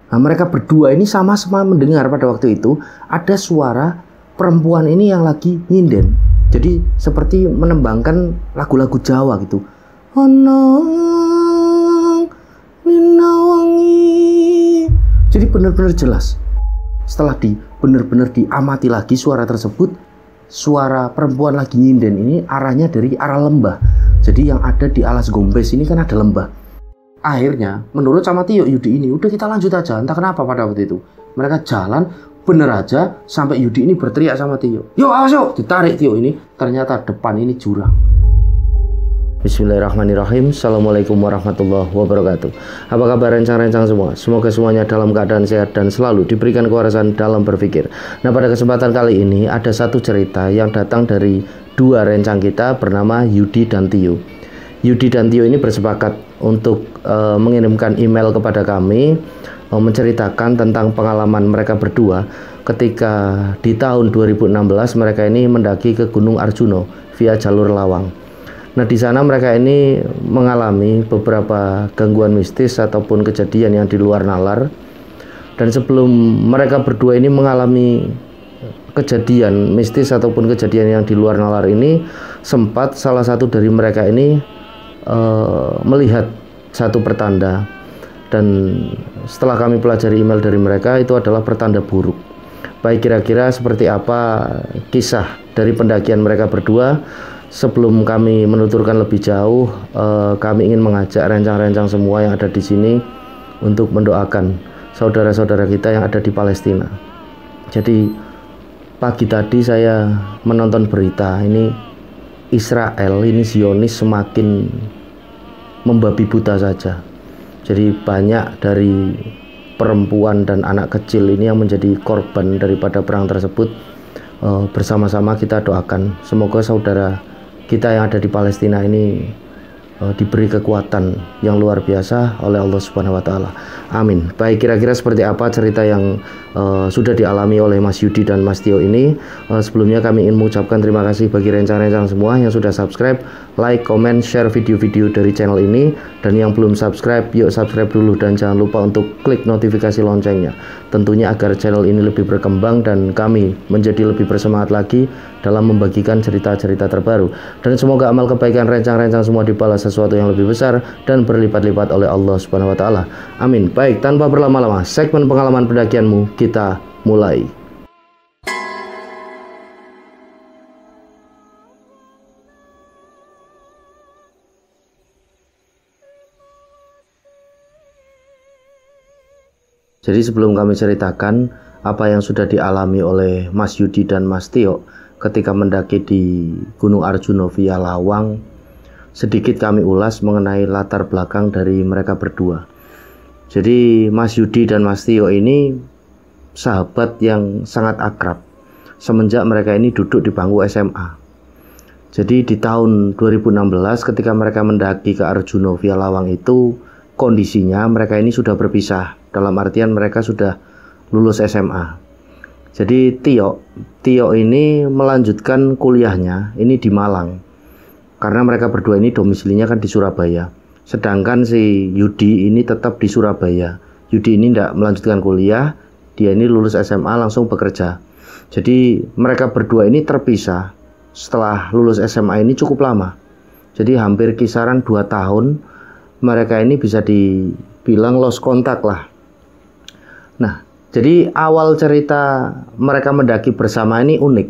Nah, mereka berdua ini sama-sama mendengar pada waktu itu ada suara perempuan ini yang lagi nyinden. Jadi seperti menembangkan lagu-lagu Jawa gitu. Onong ninawangi. Jadi benar-benar jelas. Setelah benar-benar diamati lagi suara tersebut, suara perempuan lagi nyinden ini arahnya dari arah lembah. Jadi yang ada di Alas Gombes ini kan ada lembah. Akhirnya menurut sama Tio Yudi ini, udah kita lanjut aja. Entah kenapa pada waktu itu mereka jalan bener aja sampai Yudi ini berteriak sama Tio, "Yuk awas yuk!" Ditarik Tio ini, ternyata depan ini jurang. Bismillahirrahmanirrahim. Assalamualaikum warahmatullahi wabarakatuh. Apa kabar rencang-rencang semua? Semoga semuanya dalam keadaan sehat dan selalu diberikan kewarasan dalam berpikir. Nah, pada kesempatan kali ini ada satu cerita yang datang dari dua rencang kita bernama Yudi dan Tio. Yudi dan Tio ini bersepakat untuk mengirimkan email kepada kami menceritakan tentang pengalaman mereka berdua ketika di tahun 2016 mereka ini mendaki ke Gunung Arjuno via jalur Lawang. Nah, di sana mereka ini mengalami beberapa gangguan mistis ataupun kejadian yang di luar nalar. Dan sebelum mereka berdua ini mengalami kejadian mistis ataupun kejadian yang di luar nalar ini, sempat salah satu dari mereka ini melihat satu pertanda. Dan setelah kami pelajari email dari mereka, itu adalah pertanda buruk. Baik, kira-kira seperti apa kisah dari pendakian mereka berdua? Sebelum kami menuturkan lebih jauh, kami ingin mengajak rencang-rencang semua yang ada di sini untuk mendoakan saudara-saudara kita yang ada di Palestina. Jadi pagi tadi saya menonton berita, ini Israel, ini Zionis semakin membabi buta saja. Jadi banyak dari perempuan dan anak kecil ini yang menjadi korban daripada perang tersebut. Bersama-sama kita doakan semoga saudara kita yang ada di Palestina ini diberi kekuatan yang luar biasa oleh Allah Subhanahu wa Ta'ala. Amin. Baik, kira-kira seperti apa cerita yang sudah dialami oleh Mas Yudi dan Mas Tio ini. Sebelumnya kami ingin mengucapkan terima kasih bagi rencang-rencang semua yang sudah subscribe, like, comment, share video-video dari channel ini. Dan yang belum subscribe, yuk subscribe dulu dan jangan lupa untuk klik notifikasi loncengnya. Tentunya agar channel ini lebih berkembang dan kami menjadi lebih bersemangat lagi dalam membagikan cerita-cerita terbaru. Dan semoga amal kebaikan rencang-rencang semua dibalas sesuatu yang lebih besar dan berlipat-lipat oleh Allah Subhanahu wa Ta'ala. Amin. Baik, tanpa berlama-lama, segmen pengalaman pendakianmu kita mulai. Jadi sebelum kami ceritakan apa yang sudah dialami oleh Mas Yudi dan Mas Tio ketika mendaki di Gunung Arjuno via Lawang, sedikit kami ulas mengenai latar belakang dari mereka berdua. Jadi Mas Yudi dan Mas Tio ini sahabat yang sangat akrab semenjak mereka ini duduk di bangku SMA. Jadi di tahun 2016 ketika mereka mendaki ke Arjuno via Lawang itu, kondisinya mereka ini sudah berpisah. Dalam artian mereka sudah lulus SMA. Jadi Tio ini melanjutkan kuliahnya ini di Malang. Karena mereka berdua ini domisilinya kan di Surabaya. Sedangkan si Yudi ini tetap di Surabaya. Yudi ini tidak melanjutkan kuliah, dia ini lulus SMA langsung bekerja. Jadi mereka berdua ini terpisah setelah lulus SMA ini cukup lama. Jadi hampir kisaran 2 tahun mereka ini bisa dibilang lost kontak lah. Nah, jadi awal cerita mereka mendaki bersama ini unik.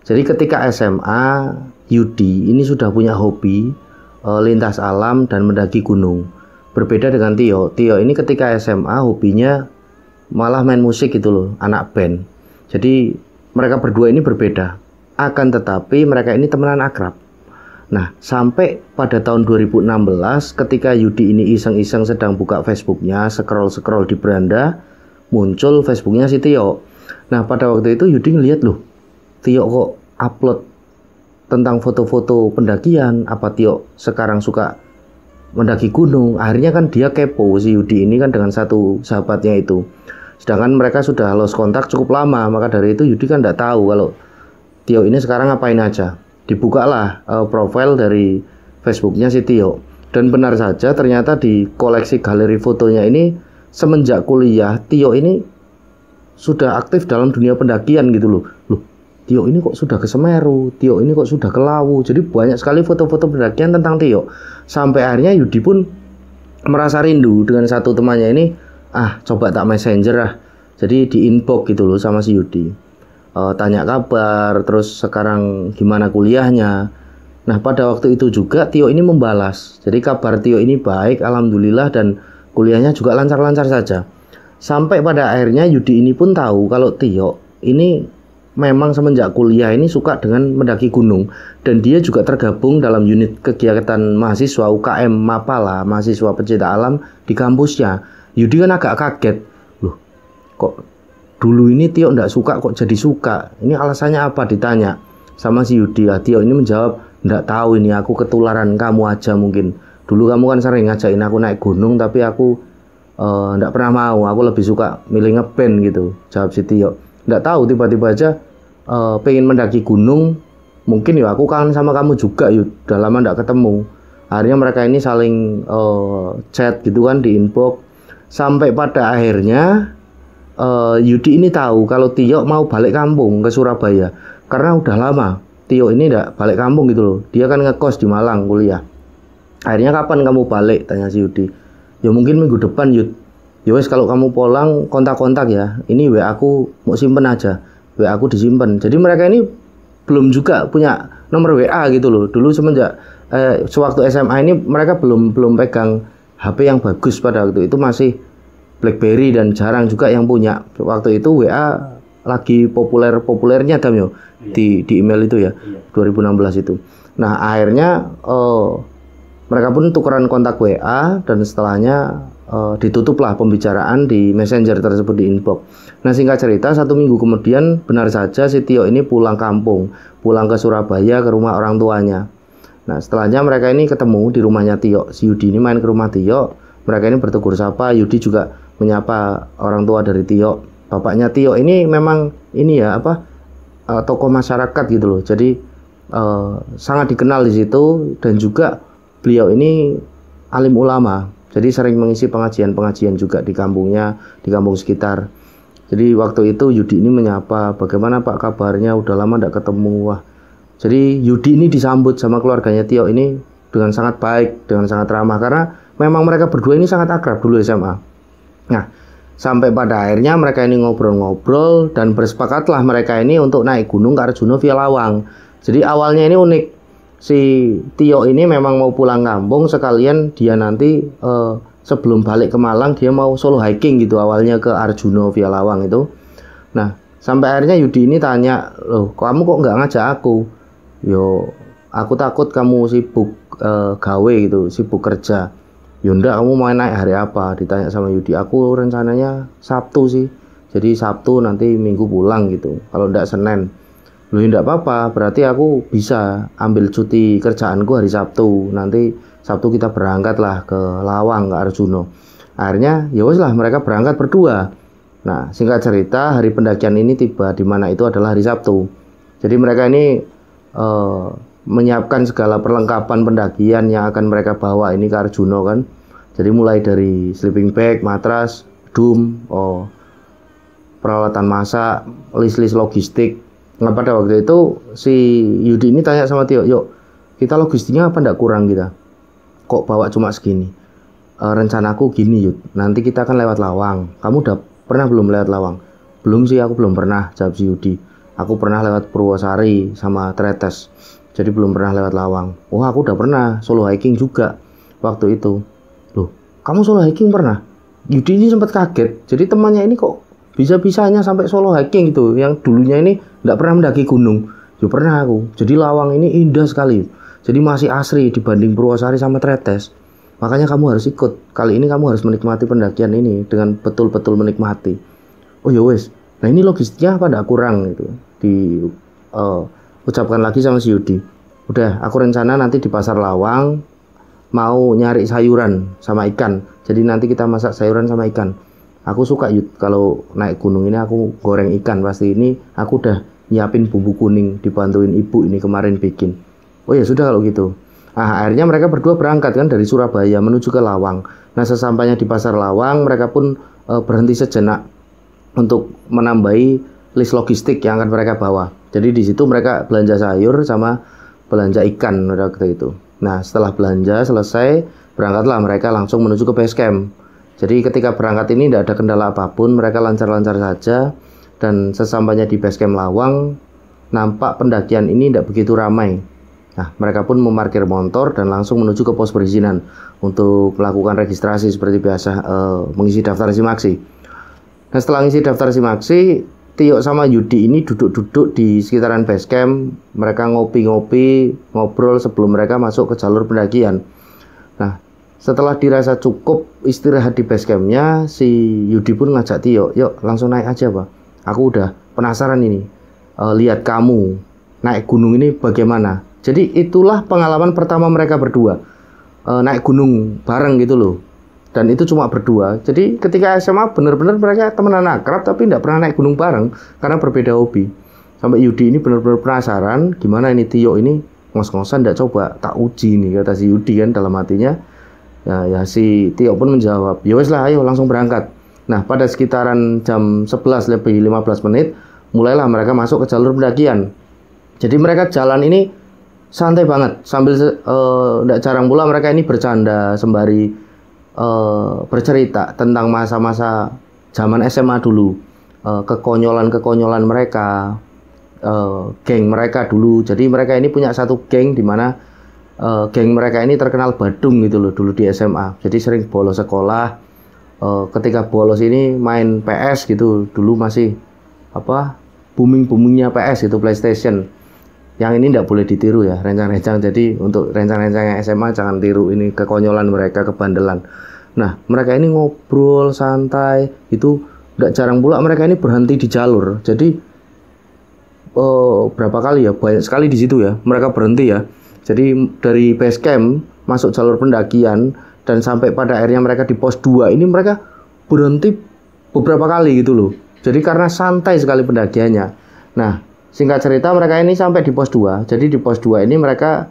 Jadi ketika SMA, Yudi ini sudah punya hobi lintas alam dan mendaki gunung. Berbeda dengan Tio. Tio ini ketika SMA hobinya malah main musik gitu loh, anak band. Jadi mereka berdua ini berbeda. Akan tetapi mereka ini temenan akrab. Nah, sampai pada tahun 2016 ketika Yudi ini iseng-iseng sedang buka Facebooknya, scroll-scroll di beranda, muncul Facebooknya si Tio. Nah, pada waktu itu Yudi ngeliat loh, Tio kok upload tentang foto-foto pendakian. Apa Tio sekarang suka mendaki gunung? Akhirnya kan dia kepo, si Yudi ini kan dengan satu sahabatnya itu. Sedangkan mereka sudah lost kontak cukup lama, maka dari itu Yudi kan tidak tahu kalau Tio ini sekarang ngapain aja. Dibukalah profil dari Facebooknya si Tio. Dan benar saja ternyata di koleksi galeri fotonya ini semenjak kuliah Tio ini sudah aktif dalam dunia pendakian gitu loh. Tio ini kok sudah ke Semeru, Tio ini kok sudah ke Lawu. Jadi banyak sekali foto-foto pendakian tentang Tio. Sampai akhirnya Yudi pun merasa rindu dengan satu temannya ini. Coba tak messenger lah. Jadi di inbox gitu loh sama si Yudi. Tanya kabar, terus sekarang gimana kuliahnya. Nah pada waktu itu juga Tio ini membalas. Jadi kabar Tio ini baik, alhamdulillah, dan kuliahnya juga lancar-lancar saja. Sampai pada akhirnya Yudi ini pun tahu kalau Tio ini memang semenjak kuliah ini suka dengan mendaki gunung. Dan dia juga tergabung dalam unit kegiatan mahasiswa UKM Mapala, mahasiswa pecinta alam di kampusnya. Yudi kan agak kaget. Loh, kok dulu ini Tio nggak suka kok jadi suka? Ini alasannya apa, ditanya sama si Yudi. Tio ini menjawab, nggak tahu, ini aku ketularan kamu aja mungkin. Dulu kamu kan sering ngajakin aku naik gunung, tapi aku nggak pernah mau. Aku lebih suka milih ngeband gitu, jawab si Tio. Nggak tahu, tiba-tiba aja pengen mendaki gunung. Mungkin ya aku kangen sama kamu juga, yuk udah lama nggak ketemu. Akhirnya mereka ini saling chat gitu kan di inbox. Sampai pada akhirnya Yudi ini tahu kalau Tio mau balik kampung ke Surabaya. Karena udah lama Tio ini nggak balik kampung gitu loh. Dia kan ngekos di Malang kuliah. Akhirnya kapan kamu balik, tanya si Yudi. Ya mungkin minggu depan, Yud. Ya wes, kalau kamu pulang kontak-kontak ya. Ini WA aku mau simpen aja. WA aku disimpan. Jadi mereka ini belum juga punya nomor WA gitu loh. Dulu semenjak sewaktu SMA ini mereka belum pegang HP yang bagus. Pada waktu itu masih BlackBerry dan jarang juga yang punya. Waktu itu WA lagi populernya Dam, di email itu ya, 2016 itu. Nah akhirnya mereka pun tukeran kontak WA, dan setelahnya ditutuplah pembicaraan di messenger tersebut, di inbox. Nah singkat cerita, 1 minggu kemudian benar saja si Tio ini pulang kampung, pulang ke Surabaya ke rumah orang tuanya. Nah setelahnya mereka ini ketemu di rumahnya Tio. Si Yudi ini main ke rumah Tio. Mereka ini bertegur sapa. Yudi juga menyapa orang tua dari Tio. Bapaknya Tio ini memang ini ya tokoh masyarakat gitu loh. Jadi sangat dikenal di situ, dan juga beliau ini alim ulama. Jadi sering mengisi pengajian juga di kampungnya, di kampung sekitar. Jadi waktu itu Yudi ini menyapa, bagaimana Pak kabarnya, udah lama tidak ketemu. Wah, jadi Yudi ini disambut sama keluarganya Tio ini dengan sangat baik, dengan sangat ramah, karena memang mereka berdua ini sangat akrab dulu SMA. Nah sampai pada akhirnya mereka ini ngobrol-ngobrol, dan bersepakatlah mereka ini untuk naik gunung ke Arjuna via Lawang. Jadi awalnya ini unik. Si Tio ini memang mau pulang kampung sekalian dia nanti sebelum balik ke Malang dia mau solo hiking gitu, awalnya ke Arjuna via Lawang itu. Nah sampai akhirnya Yudi ini tanya, loh kamu kok nggak ngajak aku? Yo aku takut kamu sibuk gawe gitu, sibuk kerja. Yunda, kamu mau naik hari apa? Ditanya sama Yudi. Aku rencananya Sabtu sih. Jadi Sabtu nanti Minggu pulang gitu. Kalau enggak Senin. Loh enggak apa-apa, berarti aku bisa ambil cuti kerjaanku hari Sabtu. Nanti Sabtu kita berangkat lah ke Lawang, ke Arjuna. Akhirnya ya wes lah, mereka berangkat berdua. Nah singkat cerita, hari pendakian ini tiba di mana itu adalah hari Sabtu. Jadi mereka ini menyiapkan segala perlengkapan pendakian yang akan mereka bawa ini ke Arjuna kan. Jadi mulai dari sleeping bag, matras, dum, peralatan masak, list-list logistik. Nah pada waktu itu si Yudi ini tanya sama Tio, yuk kita logistiknya apa ndak kurang kita? Kok bawa cuma segini? Rencanaku gini Yud, nanti kita akan lewat Lawang. Kamu udah pernah belum lewat Lawang? Belum sih, aku belum pernah, jawab si Yudi. Aku pernah lewat Purwosari sama Tretes, jadi belum pernah lewat Lawang. Oh aku udah pernah solo hiking juga waktu itu. Loh kamu solo hiking pernah? Yudi ini sempat kaget, jadi temannya ini kok bisa-bisanya sampai solo hiking gitu, yang dulunya ini nggak pernah mendaki gunung. Ya pernah aku. Jadi Lawang ini indah sekali. Jadi masih asri dibanding Purwosari sama Tretes. Makanya kamu harus ikut. Kali ini kamu harus menikmati pendakian ini dengan betul-betul menikmati. Oh ya wes. Nah ini logistiknya apa nggak kurang gitu. Ucapkan lagi sama si Yudi. Udah, aku rencana nanti di pasar Lawang mau nyari sayuran sama ikan. Jadi nanti kita masak sayuran sama ikan. Aku suka Yud, kalau naik gunung ini aku goreng ikan pasti. Ini aku udah nyiapin bumbu kuning, dibantuin ibu ini kemarin bikin. Oh ya sudah kalau gitu. Nah, akhirnya mereka berdua berangkat kan dari Surabaya menuju ke Lawang. Nah, sesampainya di pasar Lawang, mereka pun berhenti sejenak untuk menambahi list logistik yang akan mereka bawa. Jadi di situ mereka belanja sayur sama belanja ikan waktu itu. Nah, setelah belanja selesai, berangkatlah mereka langsung menuju ke base camp. Jadi ketika berangkat ini tidak ada kendala apapun, mereka lancar-lancar saja. Dan sesampainya di base camp Lawang, nampak pendakian ini tidak begitu ramai. Nah, mereka pun memarkir motor dan langsung menuju ke pos perizinan untuk melakukan registrasi seperti biasa, mengisi daftar simaksi. Nah, setelah mengisi daftar simaksi, Tio sama Yudi ini duduk-duduk di sekitaran base camp. Mereka ngopi-ngopi, ngobrol sebelum mereka masuk ke jalur pendakian. Nah, setelah dirasa cukup istirahat di base campnya, si Yudi pun ngajak Tio, yuk langsung naik aja Pak. Aku udah penasaran ini, lihat kamu naik gunung ini bagaimana. Jadi itulah pengalaman pertama mereka berdua, naik gunung bareng gitu loh. Dan itu cuma berdua. Jadi ketika SMA benar-benar mereka temenan akrab, tapi tidak pernah naik gunung bareng karena berbeda hobi. Sampai Yudi ini benar-benar penasaran gimana ini Tio ini ngos-ngosan tidak coba tak uji nih, kata si Yudi kan dalam hatinya. Ya si Tio pun menjawab, ya wes lah ayo langsung berangkat. Nah, pada sekitaran jam 11 lebih 15 menit mulailah mereka masuk ke jalur pendakian. Jadi mereka jalan ini santai banget, sambil tidak jarang pula mereka ini bercanda sembari bercerita tentang masa-masa zaman SMA dulu, kekonyolan-kekonyolan mereka, geng mereka dulu. Jadi mereka ini punya satu geng di mana geng mereka ini terkenal badung gitu loh dulu di SMA. Jadi sering bolos sekolah. Ketika bolos ini main PS gitu, dulu masih booming-boomingnya PS itu PlayStation. Yang ini tidak boleh ditiru ya, rencang-rencang. Jadi untuk rencang-rencang SMA jangan tiru ini kekonyolan mereka, kebandelan. Nah, mereka ini ngobrol santai, itu tidak jarang pula mereka ini berhenti di jalur. Jadi berapa kali ya, banyak sekali di situ ya, mereka berhenti ya. Jadi dari base camp masuk jalur pendakian dan sampai pada akhirnya mereka di pos 2 ini mereka berhenti beberapa kali gitu loh. Jadi karena santai sekali pendakiannya. Nah, singkat cerita mereka ini sampai di pos 2. Jadi di pos 2 ini mereka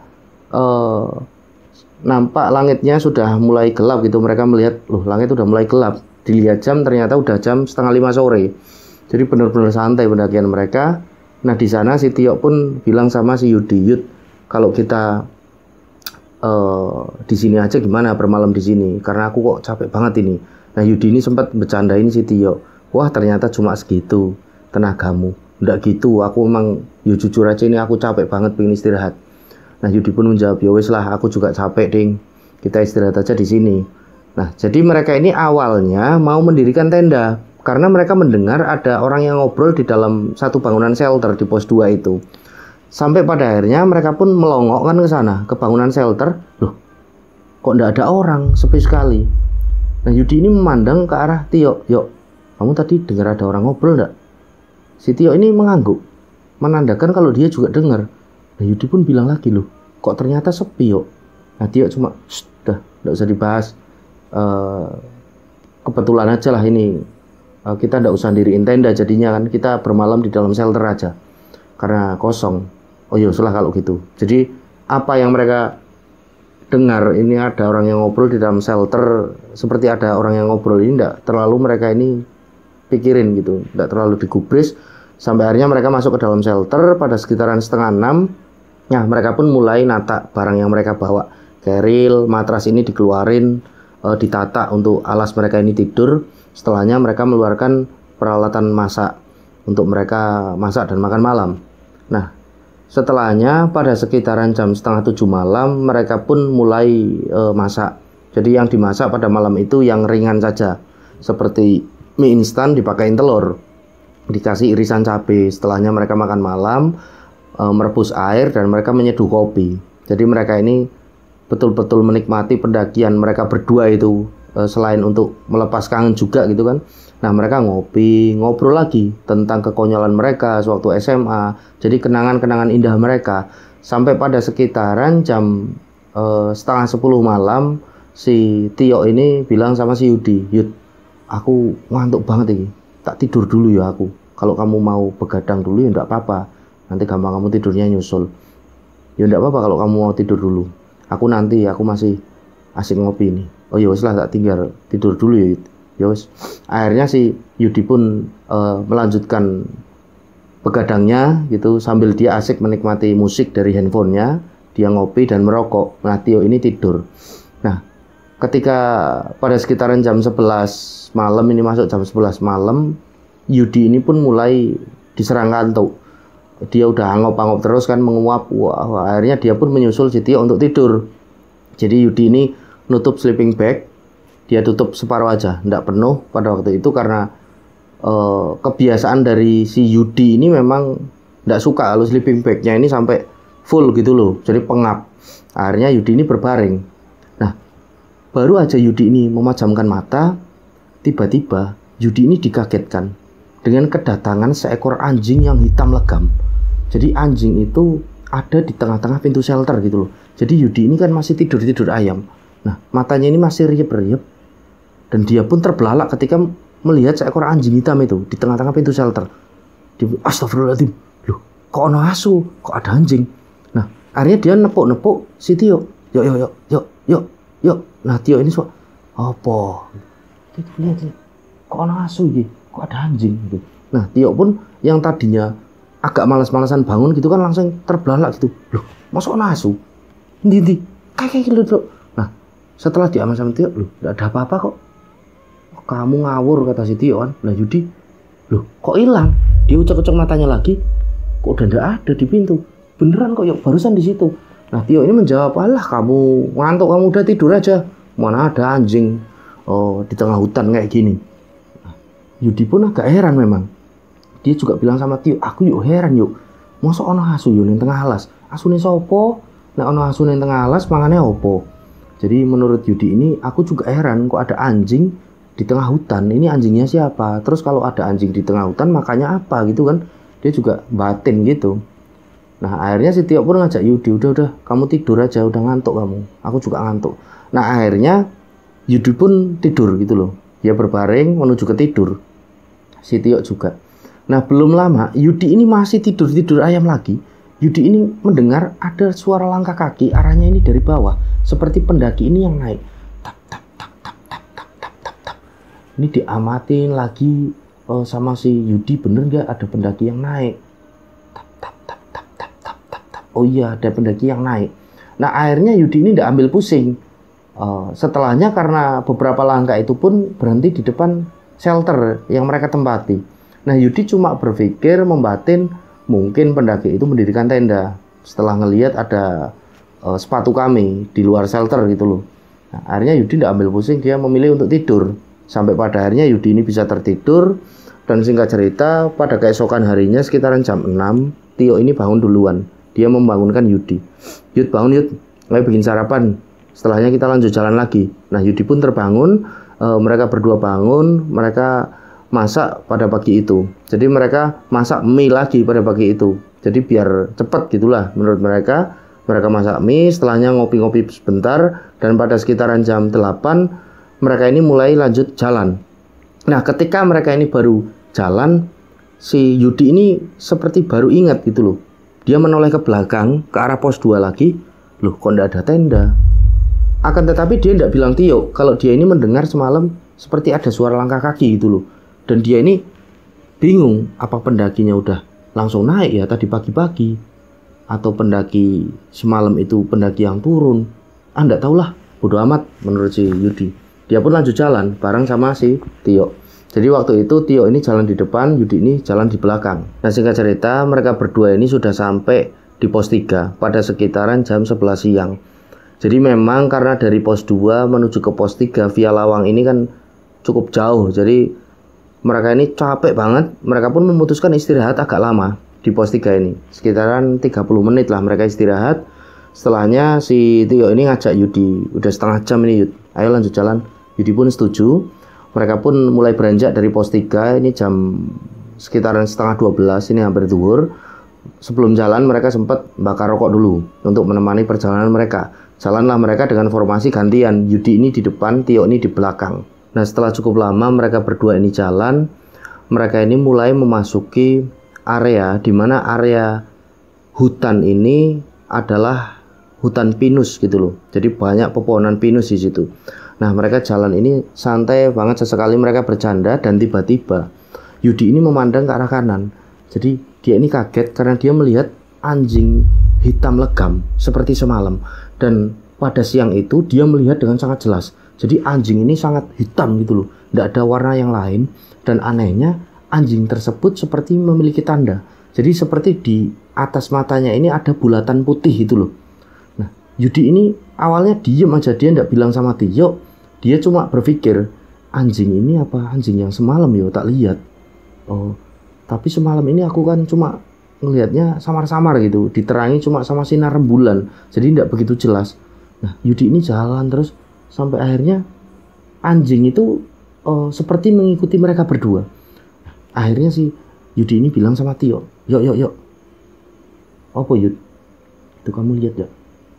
nampak langitnya sudah mulai gelap gitu. Mereka melihat, loh langit udah mulai gelap. Dilihat jam ternyata udah jam 4:30 sore. Jadi benar-benar santai pendakian mereka. Nah, di sana si Tio pun bilang sama si Yudi, Yud, kalau kita di sini aja gimana bermalam di sini? Karena aku kok capek banget ini. Nah, Yudi ini sempat bercandain si Tio. Wah, ternyata cuma segitu tenagamu. Nggak gitu, aku emang ya jujur aja ini aku capek banget pengen istirahat. Nah, Yudi pun menjawab, ya wes lah aku juga capek ding, kita istirahat aja di sini. Nah, jadi mereka ini awalnya mau mendirikan tenda karena mereka mendengar ada orang yang ngobrol di dalam satu bangunan shelter di pos 2 itu. Sampai pada akhirnya mereka pun melongok kan ke sana, ke bangunan shelter. Loh, kok nggak ada orang, sepi sekali. Nah, Yudi ini memandang ke arah Tio, yuk, kamu tadi dengar ada orang ngobrol nggak? Si Tio ini mengangguk, menandakan kalau dia juga dengar. Nah, Yudi pun bilang lagi, loh, kok ternyata sepi yuk. Nah, Tio cuma, dah, nggak usah dibahas. Kebetulan aja lah ini, kita nggak usah diriin tenda jadinya kan, kita bermalam di dalam shelter aja, karena kosong. Oh iya, salah kalau gitu. Jadi apa yang mereka dengar ini ada orang yang ngobrol di dalam shelter, seperti ada orang yang ngobrol ini enggak terlalu mereka ini pikirin gitu, enggak terlalu digubris. Sampai akhirnya mereka masuk ke dalam shelter pada sekitaran 5:30. Nah, mereka pun mulai nata barang yang mereka bawa. Keril, matras ini dikeluarin, ditata untuk alas mereka ini tidur. Setelahnya mereka mengeluarkan peralatan masak untuk mereka masak dan makan malam. Nah, setelahnya pada sekitaran jam 6:30 malam mereka pun mulai masak. Jadi yang dimasak pada malam itu yang ringan saja, seperti mie instan dipakein telur, dikasih irisan cabai. Setelahnya mereka makan malam, merebus air dan mereka menyeduh kopi. Jadi mereka ini betul-betul menikmati pendakian mereka berdua itu, selain untuk melepas kangen juga gitu kan. Nah, mereka ngopi, ngobrol lagi tentang kekonyolan mereka sewaktu SMA. Jadi kenangan-kenangan indah mereka. Sampai pada sekitaran jam 9:30 malam, si Tio ini bilang sama si Yudi, Yud, aku ngantuk banget ini, tak tidur dulu ya aku. Kalau kamu mau begadang dulu ya enggak apa-apa, nanti gampang kamu tidurnya nyusul. Ya enggak apa-apa kalau kamu mau tidur dulu. aku masih asik ngopi nih. Oh ya wes lah, tak tinggal tidur dulu ya. Ya wes. Akhirnya si Yudi pun melanjutkan begadangnya gitu, sambil dia asik menikmati musik dari handphonenya, dia ngopi dan merokok. Nah, Tio ini tidur. Nah, ketika pada sekitaran jam 11 malam, ini masuk jam 11 malam, Yudi ini pun mulai diserang ngantuk. Dia udah angop-angop terus kan, menguap. Wah, akhirnya dia pun menyusul si Tio untuk tidur. Jadi Yudi ini nutup sleeping bag, dia tutup separuh aja, tidak penuh pada waktu itu karena kebiasaan dari si Yudi ini memang tidak suka kalau sleeping bagnya ini sampai full gitu loh, jadi pengap. Akhirnya Yudi ini berbaring. Nah, baru aja Yudi ini memejamkan mata, tiba-tiba Yudi ini dikagetkan dengan kedatangan seekor anjing yang hitam legam. Jadi anjing itu ada di tengah-tengah pintu shelter gitu loh. Jadi Yudi ini kan masih tidur ayam. Nah, matanya ini masih riap-riap, dan dia pun terbelalak ketika melihat seekor anjing hitam itu di tengah-tengah pintu shelter. Astagfirullahaladzim, loh, kok ada asu, kok ada anjing. Nah, akhirnya dia nepuk-nepuk si Tio. Yuk. Nah, Tio ini apa? Lihat, kok ada asu gitu, kok ada anjing gitu. Nah, Tio pun yang tadinya agak malas-malasan bangun gitu kan, langsung terbelalak gitu. Loh, masuk ada asu? Nanti, kayak gitu. Nah, setelah diaman sama Tio, loh, gak ada apa-apa kok. Kamu ngawur, kata si Tio kan. Nah, Yudi, loh, kok hilang? Dia ucek-ucek matanya lagi, kok udah nggak ada di pintu. Beneran kok, yuk, barusan di situ. Nah, Tio ini menjawab, alah kamu ngantuk, kamu udah tidur aja. Mana ada anjing di tengah hutan kayak gini. Nah, Yudi pun agak heran memang. Dia juga bilang sama Tio, aku yuk heran yuk. Masa ono asu yuk ning tengah alas? Asune sopo? Nek ono asu ning tengah alas mangane opo? Jadi menurut Yudi ini, aku juga heran kok ada anjing di tengah hutan. Ini anjingnya siapa? Terus kalau ada anjing di tengah hutan makanya apa gitu kan? Dia juga batin gitu. Nah, akhirnya si Tio pun ngajak Yudi, udah kamu tidur aja, udah ngantuk kamu. Aku juga ngantuk. Nah, akhirnya Yudi pun tidur gitu loh. Dia berbaring menuju ke tidur. Si Tio juga. Nah, belum lama Yudi ini masih tidur ayam lagi. Yudi ini mendengar ada suara langkah kaki, arahnya ini dari bawah, seperti pendaki ini yang naik. Ini diamatin lagi sama si Yudi, bener nggak ada pendaki yang naik? Oh iya, ada pendaki yang naik. Nah, akhirnya Yudi ini tidak ambil pusing. Setelahnya karena beberapa langkah itu pun berhenti di depan shelter yang mereka tempati. Nah, Yudi cuma berpikir membatin mungkin pendaki itu mendirikan tenda setelah ngelihat ada sepatu kami di luar shelter gitu loh. Nah, akhirnya Yudi tidak ambil pusing, dia memilih untuk tidur. Sampai pada akhirnya Yudi ini bisa tertidur. Dan singkat cerita, pada keesokan harinya sekitaran jam 6, Tio ini bangun duluan. Dia membangunkan Yudi. Yud, bangun Yud, ayo bikin sarapan. Setelahnya kita lanjut jalan lagi. Nah, Yudi pun terbangun. Mereka berdua bangun. Mereka masak pada pagi itu. Jadi mereka masak mie lagi pada pagi itu. Jadi biar cepat gitulah menurut mereka. Mereka masak mie, setelahnya ngopi-ngopi sebentar. Dan pada sekitaran jam 8, mereka ini mulai lanjut jalan. Nah, ketika mereka ini baru jalan, si Yudi ini seperti baru ingat gitu loh. Dia menoleh ke belakang, ke arah pos 2 lagi. Loh, kok enggak ada tenda? Akan tetapi dia tidak bilang Tio kalau dia ini mendengar semalam seperti ada suara langkah kaki gitu loh. Dan dia ini bingung, apa pendakinya udah langsung naik ya tadi pagi-pagi, atau pendaki semalam itu pendaki yang turun. Enggak tahulah, bodo amat menurut si Yudi. Dia pun lanjut jalan bareng sama si Tio. Jadi waktu itu Tio ini jalan di depan, Yudi ini jalan di belakang. Nah, singkat cerita, mereka berdua ini sudah sampai di pos 3 pada sekitaran jam 11 siang. Jadi memang karena dari pos 2 menuju ke pos 3 via Lawang ini kan cukup jauh. Jadi mereka ini capek banget. Mereka pun memutuskan istirahat agak lama di pos 3 ini. Sekitaran 30 menit lah mereka istirahat. Setelahnya si Tio ini ngajak Yudi, udah setengah jam ini Yud, ayo lanjut jalan. Yudi pun setuju. Mereka pun mulai beranjak dari pos 3. Ini jam sekitaran setengah 12. Ini hampir zuhur. Sebelum jalan mereka sempat bakar rokok dulu untuk menemani perjalanan mereka. Jalanlah mereka dengan formasi gantian. Yudi ini di depan, Tio ini di belakang. Nah, setelah cukup lama mereka berdua ini jalan, mereka ini mulai memasuki area di mana area hutan ini adalah hutan pinus gitu loh. Jadi banyak pepohonan pinus di situ. Nah, mereka jalan ini santai banget, sesekali mereka bercanda dan tiba-tiba Yudi ini memandang ke arah kanan. Jadi dia ini kaget karena dia melihat anjing hitam legam seperti semalam, dan pada siang itu dia melihat dengan sangat jelas. Jadi anjing ini sangat hitam gitu loh, tidak ada warna yang lain, dan anehnya anjing tersebut seperti memiliki tanda. Jadi seperti di atas matanya ini ada bulatan putih itu loh. Nah, Yudi ini awalnya diem aja, dia tidak bilang sama Tio. Dia cuma berpikir, anjing ini apa anjing yang semalam yo tak lihat. Oh, tapi semalam ini aku kan cuma ngelihatnya samar-samar gitu, diterangi cuma sama sinar rembulan, jadi tidak begitu jelas. Nah, Yudi ini jalan terus sampai akhirnya anjing itu seperti mengikuti mereka berdua. Akhirnya si Yudi ini bilang sama Tio, yuk. Apa Yud? Itu kamu lihat ya,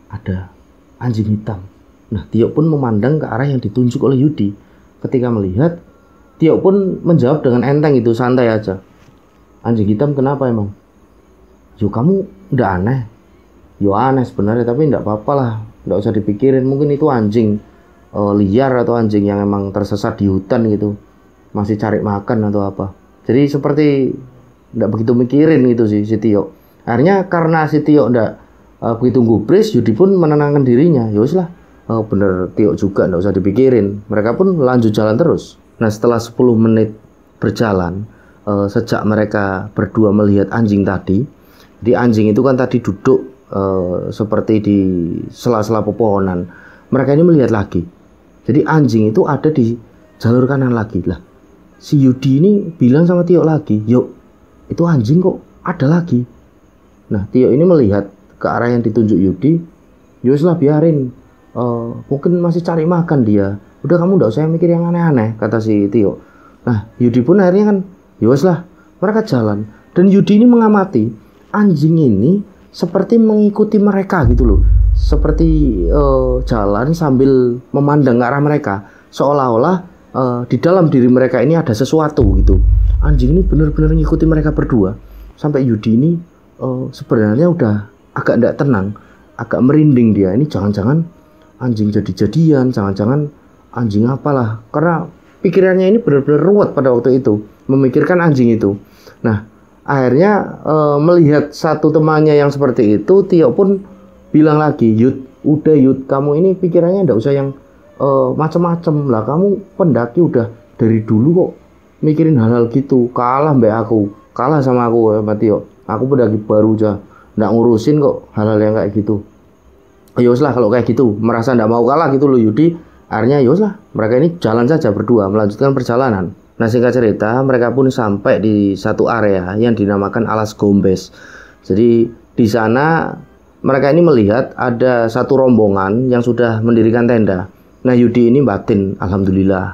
ada anjing hitam. Nah, Tio pun memandang ke arah yang ditunjuk oleh Yudi. Ketika melihat, Tio pun menjawab dengan enteng itu, santai aja. Anjing hitam kenapa emang? Yo kamu udah aneh. Yo aneh sebenarnya, tapi enggak apa-apa lah, enggak usah dipikirin. Mungkin itu anjing liar atau anjing yang emang tersesat di hutan gitu, masih cari makan atau apa. Jadi seperti enggak begitu mikirin gitu sih si Tio. Akhirnya karena si Tio enggak begitu gubris, Yudi pun menenangkan dirinya. Yos lah, bener Tio juga, enggak usah dipikirin. Mereka pun lanjut jalan terus. Nah, setelah 10 menit berjalan, sejak mereka berdua melihat anjing tadi, jadi anjing itu kan tadi duduk seperti di sela-sela pepohonan. Mereka ini melihat lagi. Jadi anjing itu ada di jalur kanan lagi. Lah, si Yudi ini bilang sama Tio lagi, yuk, itu anjing kok ada lagi. Nah, Tio ini melihat ke arah yang ditunjuk Yudi. Yus lah, biarin, mungkin masih cari makan dia. Udah, kamu gak usah mikir yang aneh-aneh, kata si Tio. Nah, Yudi pun akhirnya kan, yus lah, mereka jalan. Dan Yudi ini mengamati anjing ini seperti mengikuti mereka gitu loh, seperti jalan sambil memandang ke arah mereka, seolah-olah di dalam diri mereka ini ada sesuatu gitu. Anjing ini benar-benar mengikuti mereka berdua. Sampai Yudi ini sebenarnya udah agak tidak tenang, agak merinding dia. Ini jangan-jangan anjing jadi-jadian, jangan-jangan anjing apalah, karena pikirannya ini benar-benar ruwet pada waktu itu memikirkan anjing itu. Nah, akhirnya melihat satu temannya yang seperti itu, Tio pun bilang lagi, Yud, udah Yud, kamu ini pikirannya ndak usah yang macem-macem lah. Kamu pendaki udah dari dulu kok mikirin hal-hal gitu. Kalah sama aku sama Tio. Aku pendaki baru aja, ndak ngurusin kok hal-hal yang kayak gitu. Yos lah kalau kayak gitu, merasa ndak mau kalah gitu loh Yudi. Akhirnya yos lah, mereka ini jalan saja berdua melanjutkan perjalanan. Nah, singkat cerita, mereka pun sampai di satu area yang dinamakan Alas Gombes. Jadi di sana mereka ini melihat ada satu rombongan yang sudah mendirikan tenda. Nah, Yudi ini batin, alhamdulillah,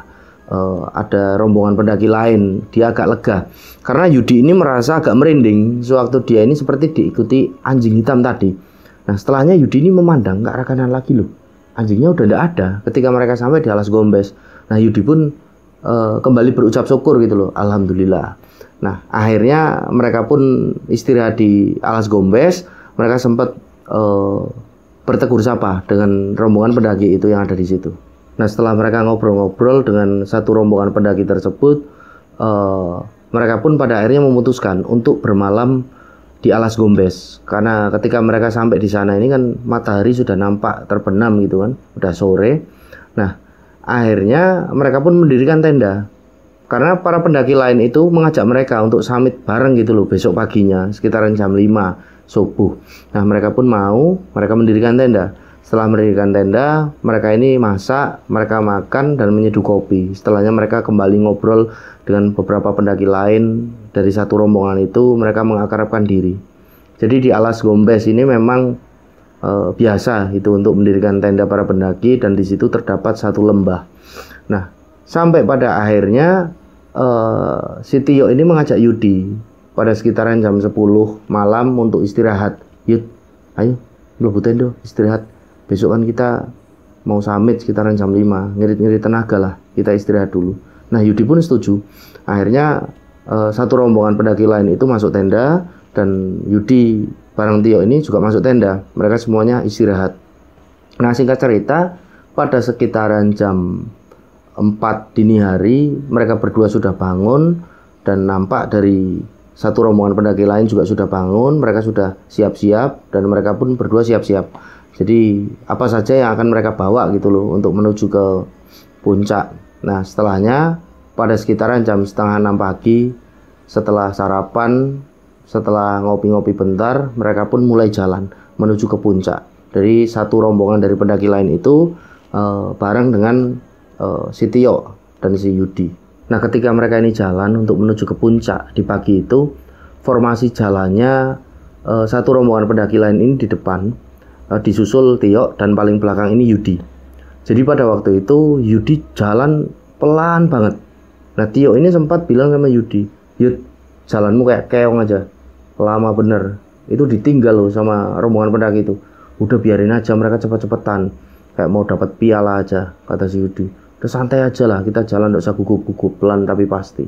ada rombongan pendaki lain. Dia agak lega karena Yudi ini merasa agak merinding sewaktu dia ini seperti diikuti anjing hitam tadi. Nah, setelahnya Yudi ini memandang ke arah kanan lagi loh. Anjingnya udah tidak ada ketika mereka sampai di Alas Gombes. Nah, Yudi pun kembali berucap syukur gitu loh, alhamdulillah. Nah, akhirnya mereka pun istirahat di Alas Gombes. Mereka sempat bertegur sapa dengan rombongan pendaki itu yang ada di situ. Nah, setelah mereka ngobrol-ngobrol dengan satu rombongan pendaki tersebut, mereka pun pada akhirnya memutuskan untuk bermalam di Alas Gombes. Karena ketika mereka sampai di sana ini kan matahari sudah nampak terbenam gitu kan, udah sore. Nah, akhirnya mereka pun mendirikan tenda. Karena para pendaki lain itu mengajak mereka untuk summit bareng gitu loh besok paginya sekitaran jam 5 subuh. Nah, mereka pun mau, mereka mendirikan tenda. Setelah mendirikan tenda, mereka ini masak, mereka makan dan menyeduh kopi. Setelahnya mereka kembali ngobrol dengan beberapa pendaki lain dari satu rombongan itu. Mereka mengakrabkan diri. Jadi di Alas Gombes ini memang biasa itu untuk mendirikan tenda para pendaki, dan di situ terdapat satu lembah. Nah, sampai pada akhirnya si Tio ini mengajak Yudi pada sekitaran jam 10 malam untuk istirahat. Yud, ayo mlebu tenda istirahat. Besok kan kita mau summit sekitaran jam 5, ngirit-ngirit tenaga lah, kita istirahat dulu. Nah, Yudi pun setuju. Akhirnya satu rombongan pendaki lain itu masuk tenda, dan Yudi bareng Tio ini juga masuk tenda. Mereka semuanya istirahat. Nah, singkat cerita, pada sekitaran jam 4 dini hari mereka berdua sudah bangun, dan nampak dari satu rombongan pendaki lain juga sudah bangun. Mereka sudah siap-siap dan mereka pun berdua siap-siap. Jadi apa saja yang akan mereka bawa gitu loh untuk menuju ke puncak. Nah, setelahnya pada sekitaran jam setengah 6 pagi, setelah sarapan, setelah ngopi-ngopi bentar, mereka pun mulai jalan menuju ke puncak. Dari satu rombongan dari pendaki lain itu bareng dengan si Tio dan si Yudi. Nah, ketika mereka ini jalan untuk menuju ke puncak di pagi itu, formasi jalannya satu rombongan pendaki lain ini di depan, disusul Tio, dan paling belakang ini Yudi. Jadi pada waktu itu Yudi jalan pelan banget. Nah, Tio ini sempat bilang sama Yudi, "Yud, jalanmu kayak keong aja, lama bener." Itu ditinggal loh sama rombongan pendaki itu. "Udah biarin aja mereka cepet-cepetan, kayak mau dapat piala aja," kata si Yudi. "Udah santai aja lah, kita jalan gak usah gugup-gugup, pelan tapi pasti."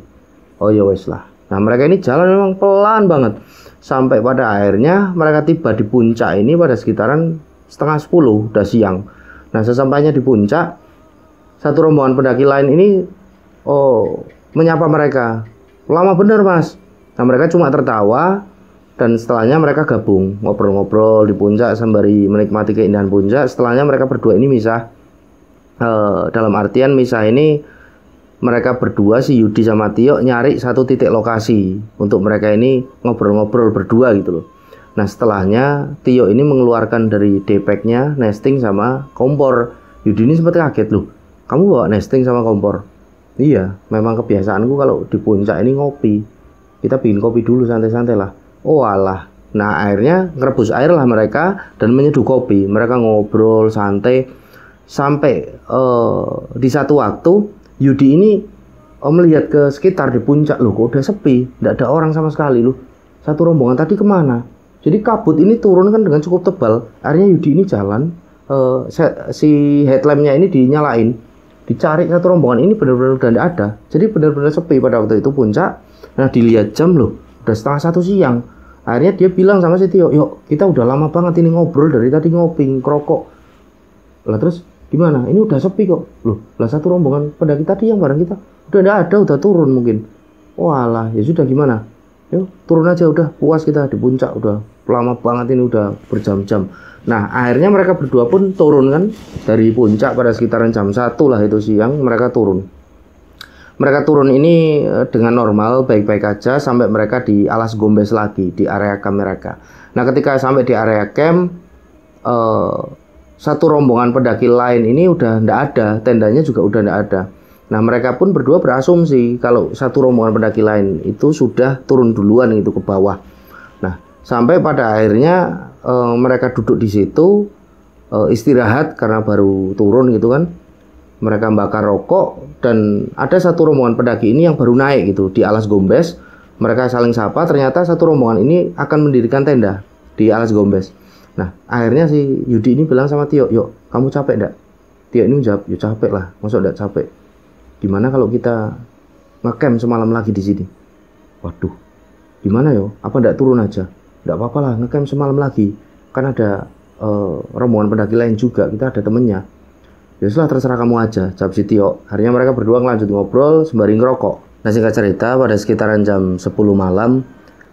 Oh ya wes lah. Nah, mereka ini jalan memang pelan banget. Sampai pada akhirnya mereka tiba di puncak ini pada sekitaran setengah 10, udah siang. Nah, sesampainya di puncak, satu rombongan pendaki lain ini menyapa mereka. "Lama bener mas." Nah, mereka cuma tertawa, dan setelahnya mereka gabung ngobrol-ngobrol di puncak sembari menikmati keindahan puncak. Setelahnya mereka berdua ini misah. Dalam artian misah ini, mereka berdua, si Yudi sama Tio, nyari satu titik lokasi untuk mereka ini ngobrol-ngobrol berdua gitu loh. Nah, setelahnya Tio ini mengeluarkan dari daypacknya nesting sama kompor. Yudi ini sempat kaget, "Loh, kamu bawa nesting sama kompor?" "Iya, memang kebiasaanku kalau di puncak ini ngopi. Kita bikin kopi dulu santai-santai lah." "Oh alah." Nah, akhirnya ngerebus air lah mereka dan menyeduh kopi. Mereka ngobrol santai sampai di satu waktu Yudi ini melihat ke sekitar di puncak. "Loh, kok udah sepi, tidak ada orang sama sekali loh. Satu rombongan tadi kemana?" Jadi kabut ini turun kan dengan cukup tebal. Akhirnya Yudi ini jalan, si headlampnya ini dinyalain, dicari satu rombongan ini, benar-benar udah tidak ada. Jadi benar-benar sepi pada waktu itu puncak. Nah, dilihat jam loh, udah setengah 1 siang. Akhirnya dia bilang sama si Tio, "Yuk, kita udah lama banget ini ngobrol, dari tadi ngopi, ngerokok." Lah terus gimana? "Ini udah sepi kok." "Loh, lah satu rombongan pendaki tadi yang bareng kita udah tidak ada, udah turun mungkin." "Walah, ya sudah gimana? Yuk turun aja, udah puas kita di puncak, udah lama banget ini, udah berjam-jam." Nah, akhirnya mereka berdua pun turun kan dari puncak pada sekitaran jam 1 lah itu siang. Mereka turun ini dengan normal, baik-baik aja, sampai mereka di alas gombes lagi, di area camp mereka. Nah, ketika sampai di area camp, satu rombongan pendaki lain ini udah ndak ada, tendanya juga udah ndak ada. Nah, mereka pun berdua berasumsi kalau satu rombongan pendaki lain itu sudah turun duluan gitu ke bawah. Nah, sampai pada akhirnya mereka duduk di situ istirahat karena baru turun gitu kan. Mereka bakar rokok, dan ada satu rombongan pendaki ini yang baru naik gitu di alas gombes. Mereka saling sapa, ternyata satu rombongan ini akan mendirikan tenda di alas gombes. Nah, akhirnya si Yudi ini bilang sama Tio, "Yuk, kamu capek enggak?" Tio ini menjawab, "Ya capek lah, masa enggak capek. Gimana kalau kita ngecamp semalam lagi di sini?" "Waduh, gimana yo? Apa enggak turun aja?" "Enggak apa-apa lah, ngecamp semalam lagi. Kan ada rombongan pendaki lain juga, kita ada temennya." "Ya sudah, terserah kamu aja," jawab si Tio. Akhirnya mereka berdua lanjut ngobrol sembari ngerokok. Nah, singkat cerita, pada sekitaran jam 10 malam,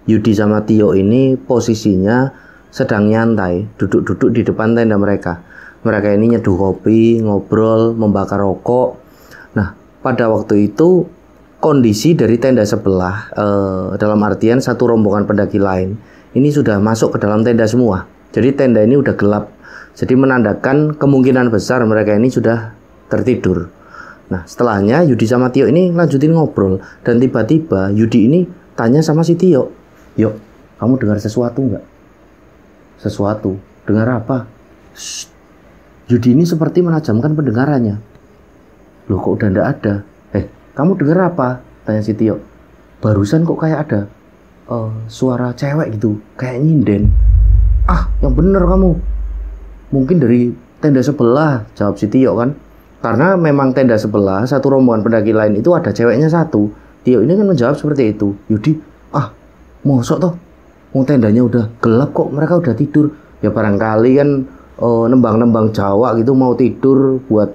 Yudi sama Tio ini posisinya sedang nyantai, duduk-duduk di depan tenda mereka. Mereka ini nyeduh kopi, ngobrol, membakar rokok. Nah, pada waktu itu kondisi dari tenda sebelah, dalam artian satu rombongan pendaki lain, ini sudah masuk ke dalam tenda semua. Jadi tenda ini udah gelap. Jadi menandakan kemungkinan besar mereka ini sudah tertidur. Nah, setelahnya Yudi sama Tio ini lanjutin ngobrol, dan tiba-tiba Yudi ini tanya sama si Tio, "Yuk, kamu dengar sesuatu nggak?" "Sesuatu? Dengar apa?" "Shh." Yudi ini seperti menajamkan pendengarannya. "Loh, kok udah ndak ada?" "Kamu dengar apa?" tanya si Tio. "Barusan kok kayak ada suara cewek gitu, kayak nyinden." "Ah, yang bener kamu. Mungkin dari tenda sebelah," jawab si Tio kan. Karena memang tenda sebelah satu rombongan pendaki lain itu ada ceweknya satu. Tio ini kan menjawab seperti itu. Yudi, "Ah, mosok toh? Tendanya udah gelap kok mereka udah tidur. Ya barangkali kan nembang-nembang Jawa gitu, mau tidur buat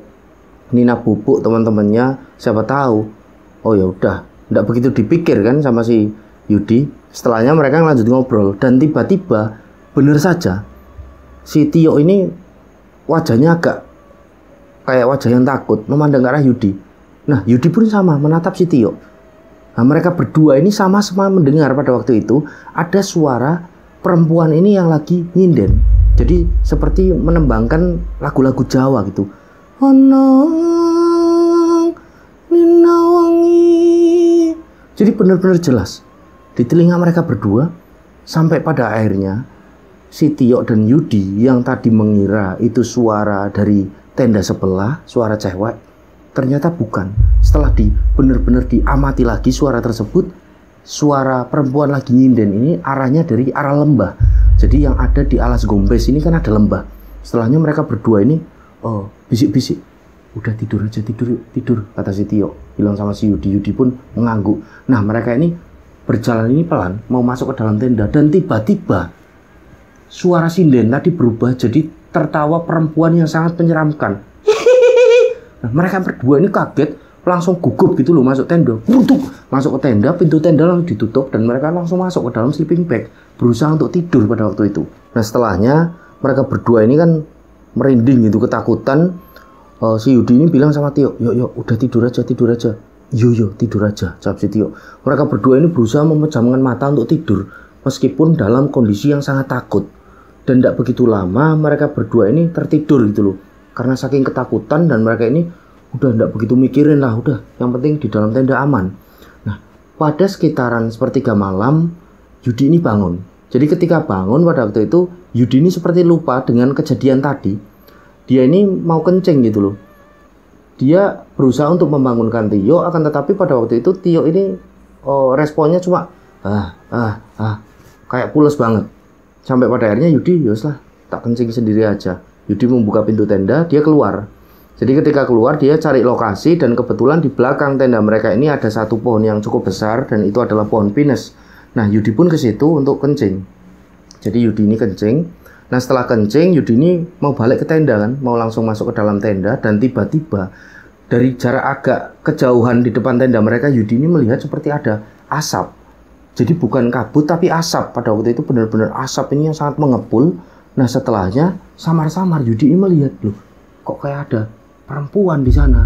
nina bubuk teman-temannya, siapa tahu. Oh ya udah, nggak begitu dipikir kan sama si Yudi. Setelahnya mereka lanjut ngobrol dan tiba-tiba bener saja si Tio ini wajahnya agak kayak wajah yang takut memandang ke arah Yudi. Nah Yudi pun sama menatap si Tio. Nah mereka berdua ini sama-sama mendengar pada waktu itu ada suara perempuan ini yang lagi nyinden. Jadi seperti menembangkan lagu-lagu Jawa gitu. Onong Nina wangi. Jadi benar-benar jelas di telinga mereka berdua. Sampai pada akhirnya si Tio dan Yudi yang tadi mengira itu suara dari tenda sebelah, suara cewek, ternyata bukan. Setelah benar-benar diamati lagi suara tersebut, suara perempuan lagi nyinden ini arahnya dari arah lembah. Jadi yang ada di alas gombes ini kan ada lembah. Setelahnya mereka berdua ini bisik-bisik, udah tidur aja, tidur kata si Tio, bilang sama si Yudi. Yudi pun mengangguk. Nah mereka ini berjalan ini pelan mau masuk ke dalam tenda dan tiba-tiba suara sinden tadi berubah jadi tertawa perempuan yang sangat menyeramkan. Nah, mereka berdua ini kaget, langsung gugup gitu loh masuk tenda. Masuk ke tenda, pintu tenda langsung ditutup dan mereka langsung masuk ke dalam sleeping bag, berusaha untuk tidur pada waktu itu. Nah setelahnya mereka berdua ini kan merinding gitu, ketakutan. Si Yudi ini bilang sama Tio, yuk udah tidur aja. Yo tidur aja, jawab si Tio. Mereka berdua ini berusaha memejamkan mata untuk tidur meskipun dalam kondisi yang sangat takut. Dan tidak begitu lama mereka berdua ini tertidur gitu loh, karena saking ketakutan. Dan mereka ini udah tidak begitu mikirin lah, udah yang penting di dalam tenda aman. Nah pada sekitaran sepertiga malam Yudi ini bangun. Jadi ketika bangun pada waktu itu Yudi ini seperti lupa dengan kejadian tadi. Dia ini mau kencing gitu loh. Dia berusaha untuk membangunkan Tio, akan tetapi pada waktu itu Tio ini responnya cuma kayak pules banget. Sampai pada akhirnya Yudi, yoslah tak kencing sendiri aja. Yudi membuka pintu tenda, dia keluar. Jadi ketika keluar dia cari lokasi dan kebetulan di belakang tenda mereka ini ada satu pohon yang cukup besar dan itu adalah pohon pinus. Nah Yudi pun ke situ untuk kencing. Jadi Yudi ini kencing. Nah setelah kencing Yudi ini mau balik ke tenda kan, mau langsung masuk ke dalam tenda. Dan tiba-tiba dari jarak agak kejauhan di depan tenda mereka, Yudi ini melihat seperti ada asap. Jadi bukan kabut tapi asap. Pada waktu itu benar-benar asap ini yang sangat mengepul. Nah setelahnya samar-samar Yudi ini melihat, loh kok kayak ada perempuan di sana.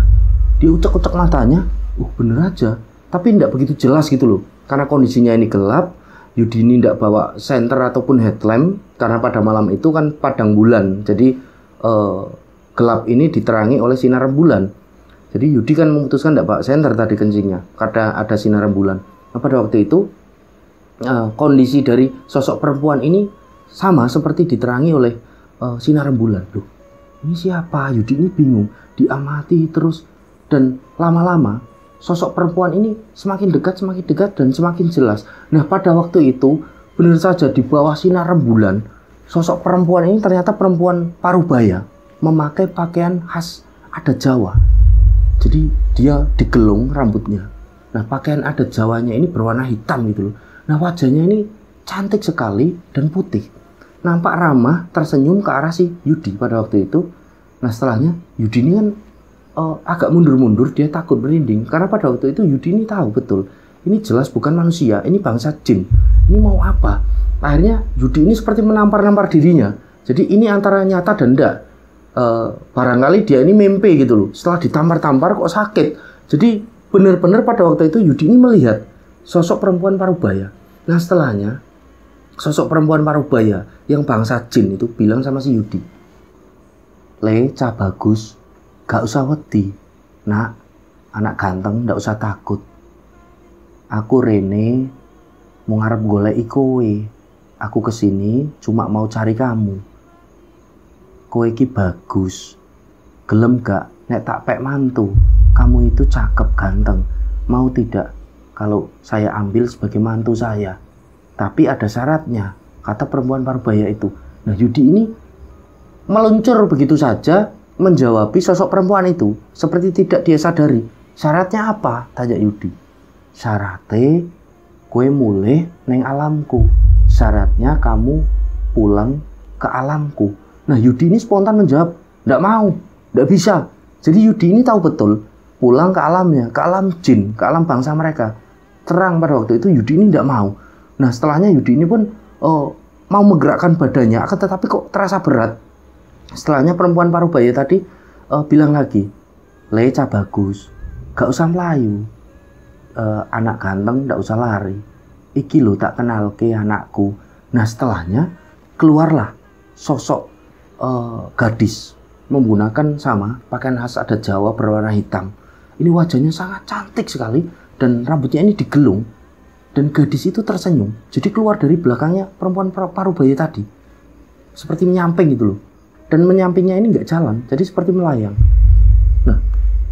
Dia ucek-ucek matanya, bener aja. Tapi tidak begitu jelas gitu loh, karena kondisinya ini gelap. Yudi ini tidak bawa senter ataupun headlamp karena pada malam itu kan padang bulan. Jadi gelap ini diterangi oleh sinar rembulan. Jadi Yudi kan memutuskan tidak bawa senter tadi kencingnya karena ada sinar rembulan. Nah pada waktu itu kondisi dari sosok perempuan ini sama seperti diterangi oleh sinar rembulan. Loh, ini siapa? Yudi ini bingung, diamati terus dan lama-lama sosok perempuan ini semakin dekat dan semakin jelas. Nah pada waktu itu benar saja di bawah sinar rembulan sosok perempuan ini ternyata perempuan Parubaya, memakai pakaian khas adat Jawa. Jadi dia digelung rambutnya. Nah pakaian adat Jawanya ini berwarna hitam gitu loh. Nah wajahnya ini cantik sekali dan putih. Nampak ramah, tersenyum ke arah si Yudi pada waktu itu. Nah setelahnya Yudi ini kan agak mundur-mundur, dia takut merinding. Karena pada waktu itu Yudi ini tahu betul, ini jelas bukan manusia, ini bangsa jin. Ini mau apa? Akhirnya Yudi ini seperti menampar-nampar dirinya. Jadi ini antara nyata dan enggak. Barangkali dia ini mimpi gitu loh. Setelah ditampar-tampar kok sakit. Jadi benar-benar pada waktu itu Yudi ini melihat sosok perempuan Parubaya. Nah setelahnya sosok perempuan Parubaya yang bangsa jin itu bilang sama si Yudi, Cah bagus, gak usah wedi. Nak, anak ganteng gak usah takut. Aku Rene mau ngarep goleki kowe. Aku kesini cuma mau cari kamu. Kowe ki bagus. Gelem gak nek tak pek mantu? Kamu itu cakep ganteng. Mau tidak kalau saya ambil sebagai mantu saya? Tapi ada syaratnya, kata perempuan Parubaya itu. Nah Yudi ini meluncur begitu saja menjawabi sosok perempuan itu seperti tidak dia sadari. Syaratnya apa? Tanya Yudi. Syaratnya kue mulih neng alamku. syaratnya kamu pulang ke alamku. Nah Yudi ini spontan menjawab, nggak mau, nggak bisa. Jadi Yudi ini tahu betul pulang ke alamnya, ke alam jin, ke alam bangsa mereka. Terang pada waktu itu Yudi ini nggak mau. Nah setelahnya Yudi ini pun mau menggerakkan badannya, akan tetapi kok terasa berat. Setelahnya perempuan Parubaya tadi bilang lagi, Leca bagus, gak usah melayu, anak ganteng gak usah lari, iki lo tak kenal ke anakku. Nah setelahnya keluarlah sosok gadis menggunakan sama pakaian khas adat Jawa berwarna hitam. Ini wajahnya sangat cantik sekali dan rambutnya ini digelung. Dan gadis itu tersenyum, jadi keluar dari belakangnya perempuan Parubaya tadi. Seperti menyamping gitu loh. Dan menyampingnya ini nggak jalan, jadi seperti melayang. Nah,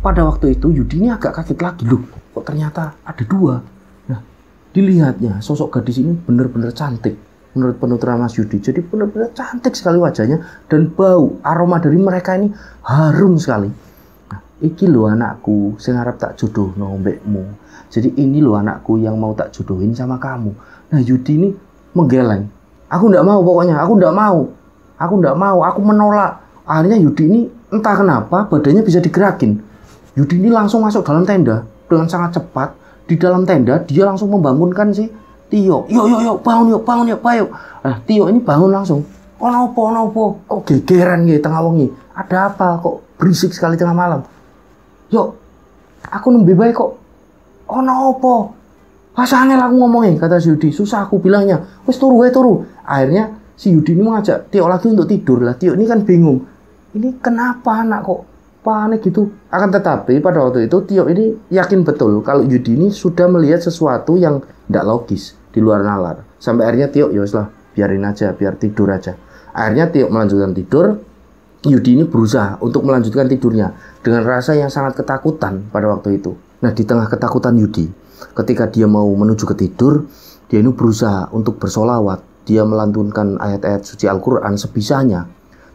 pada waktu itu Yudi ini agak kaget lagi. Loh, kok ternyata ada dua. Nah, dilihatnya sosok gadis ini benar-benar cantik. Menurut penuturan Mas Yudi, jadi benar-benar cantik sekali wajahnya. Dan bau, aroma dari mereka ini harum sekali. Nah, iki lo anakku, sing arep tak jodoh nombekmu. Jadi ini loh anakku yang mau tak jodohin sama kamu. Nah Yudi ini menggeleng. Aku enggak mau pokoknya, aku enggak mau. Aku enggak mau, aku menolak. Akhirnya Yudi ini entah kenapa badannya bisa digerakin. Yudi ini langsung masuk dalam tenda dengan sangat cepat. Di dalam tenda dia langsung membangunkan si Tio. Yuk, bangun yuk. Nah Tio ini bangun langsung. Onopo, kok gegeran gitu tengah wengi. Ada apa kok berisik sekali tengah malam. Yuk, aku nembe baik kok. Ono apa? Pasangnya aku ngomongin, kata si Yudi. Susah aku bilangnya. Wes turu. Akhirnya si Yudi ini mengajak Tio lagi untuk tidur lah. Tio ini kan bingung. Ini kenapa anak kok panik gitu? Akan tetapi pada waktu itu Tio ini yakin betul kalau Yudi ini sudah melihat sesuatu yang tidak logis di luar nalar. Sampai akhirnya Tio, ya lah, biarin aja, biar tidur aja. Akhirnya Tio melanjutkan tidur. Yudi ini berusaha untuk melanjutkan tidurnya dengan rasa yang sangat ketakutan pada waktu itu. Nah di tengah ketakutan Yudi, ketika dia mau menuju ke tidur, dia ini berusaha untuk bersolawat. Dia melantunkan ayat-ayat suci Al-Quran sebisanya.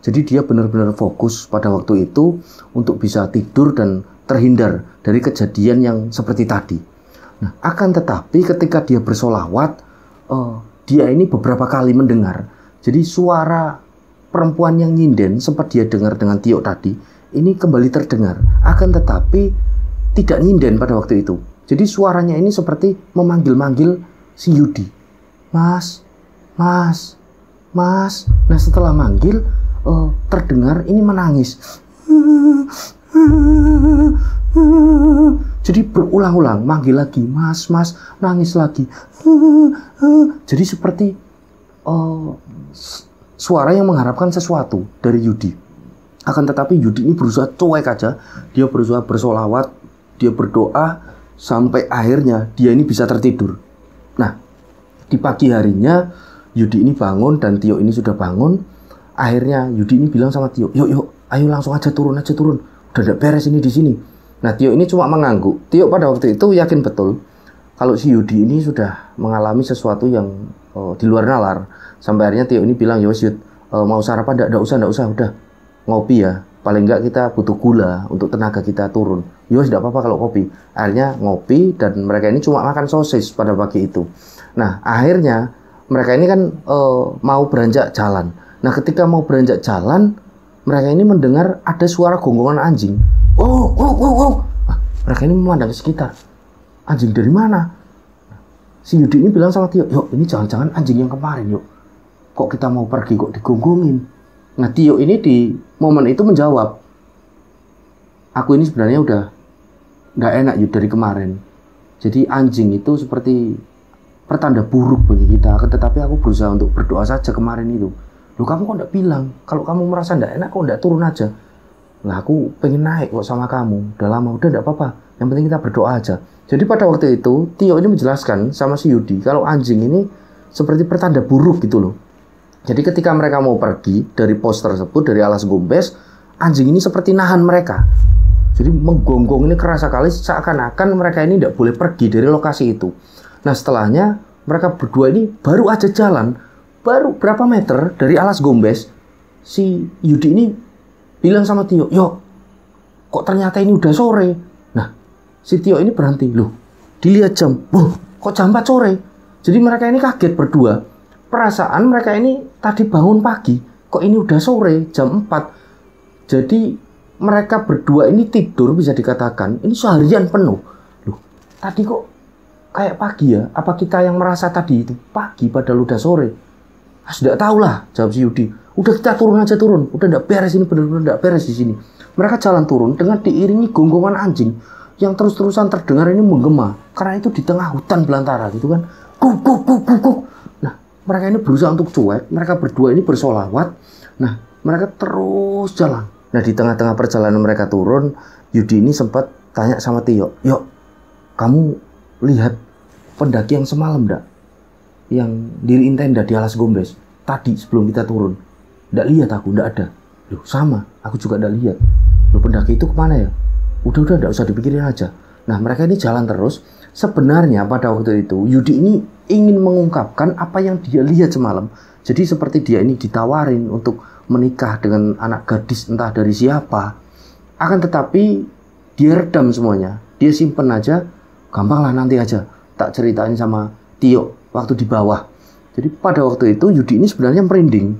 Jadi dia benar-benar fokus pada waktu itu untuk bisa tidur dan terhindar dari kejadian yang seperti tadi. Nah akan tetapi ketika dia bersolawat, dia ini beberapa kali mendengar. Jadi suara perempuan yang nyinden sempat dia dengar dengan Tio tadi, ini kembali terdengar. Akan tetapi tidak nyinden pada waktu itu. Jadi suaranya ini seperti memanggil-manggil si Yudi. Mas. Nah setelah manggil, terdengar ini menangis. Jadi berulang-ulang, manggil lagi. Mas, nangis lagi. Jadi seperti suara yang mengharapkan sesuatu dari Yudi. Akan tetapi Yudi ini berusaha cuek aja. Dia berusaha bersolawat. Dia berdoa sampai akhirnya dia ini bisa tertidur. Nah, di pagi harinya Yudi ini bangun dan Tio ini sudah bangun. Akhirnya Yudi ini bilang sama Tio, yuk, ayo langsung aja turun. Udah tidak beres ini di sini. Nah, Tio ini cuma mengangguk. Tio pada waktu itu yakin betul kalau si Yudi ini sudah mengalami sesuatu yang di luar nalar. Sampai akhirnya Tio ini bilang, ya Yud, mau sarapan? Enggak usah, udah ngopi ya. Paling enggak kita butuh gula untuk tenaga kita turun. Yos, tidak apa-apa kalau kopi. Akhirnya ngopi dan mereka ini cuma makan sosis pada pagi itu. Nah, akhirnya mereka ini kan mau beranjak jalan. Nah, ketika mau beranjak jalan, mereka ini mendengar ada suara gonggongan anjing. Oh. Nah, mereka ini memandang ke sekitar. Anjing dari mana? Si Yudi ini bilang sama Tio, yuk ini jangan-jangan anjing yang kemarin yuk. Kok kita mau pergi kok digonggongin? Nah Tio ini di momen itu menjawab, aku ini sebenarnya udah gak enak yuk dari kemarin. Jadi anjing itu seperti pertanda buruk bagi kita. Tetapi aku berusaha untuk berdoa saja kemarin itu. Loh kamu kok gak bilang, kalau kamu merasa gak enak kok gak turun aja. Lah aku pengen naik kok sama kamu, udah lama, udah gak apa-apa. Yang penting kita berdoa aja. Jadi pada waktu itu Tio ini menjelaskan sama si Yudi kalau anjing ini seperti pertanda buruk gitu loh. Jadi ketika mereka mau pergi dari pos tersebut, dari alas gombes, anjing ini seperti nahan mereka. Jadi menggonggong ini keras sekali, seakan-akan mereka ini tidak boleh pergi dari lokasi itu. Nah setelahnya mereka berdua ini baru aja jalan, baru berapa meter dari alas gombes, si Yudi ini bilang sama Tio, yuk kok ternyata ini udah sore. Nah si Tio ini berhenti, loh dilihat jam, kok jam 4 sore. Jadi mereka ini kaget berdua. perasaan mereka ini tadi bangun pagi, kok ini udah sore, jam 4. Jadi mereka berdua ini tidur bisa dikatakan ini seharian penuh. Loh, tadi kok kayak pagi ya? Apa kita yang merasa tadi itu pagi padahal udah sore? Sudah tahu lah, jawab si Yudi. Udah kita turun aja turun. Udah enggak beres ini, benar-benar enggak beres di sini. Mereka jalan turun dengan diiringi gonggongan anjing yang terus-terusan terdengar ini menggema. Karena itu di tengah hutan belantara gitu kan. Kuk kuk kuk kuk kuk. Nah, mereka ini berusaha untuk cuek. Mereka berdua ini bersolawat. Nah, mereka terus jalan. Nah, di tengah-tengah perjalanan mereka turun, Yudi ini sempat tanya sama Tio, "Yuk, kamu lihat pendaki yang semalam enggak? Yang diriin tenda di alas gombes tadi sebelum kita turun?" "Nggak lihat aku, nggak ada." "Loh, sama, aku juga nggak lihat." "Loh, pendaki itu kemana ya?" Udah, nggak usah dipikirin aja. Nah, mereka ini jalan terus. Sebenarnya pada waktu itu Yudi ini ingin mengungkapkan apa yang dia lihat semalam. Jadi seperti dia ini ditawarin untuk menikah dengan anak gadis entah dari siapa. Akan tetapi dia redam semuanya. Dia simpen aja. Gampang lah, nanti aja tak ceritain sama Tio waktu di bawah. Jadi pada waktu itu Yudi ini sebenarnya merinding.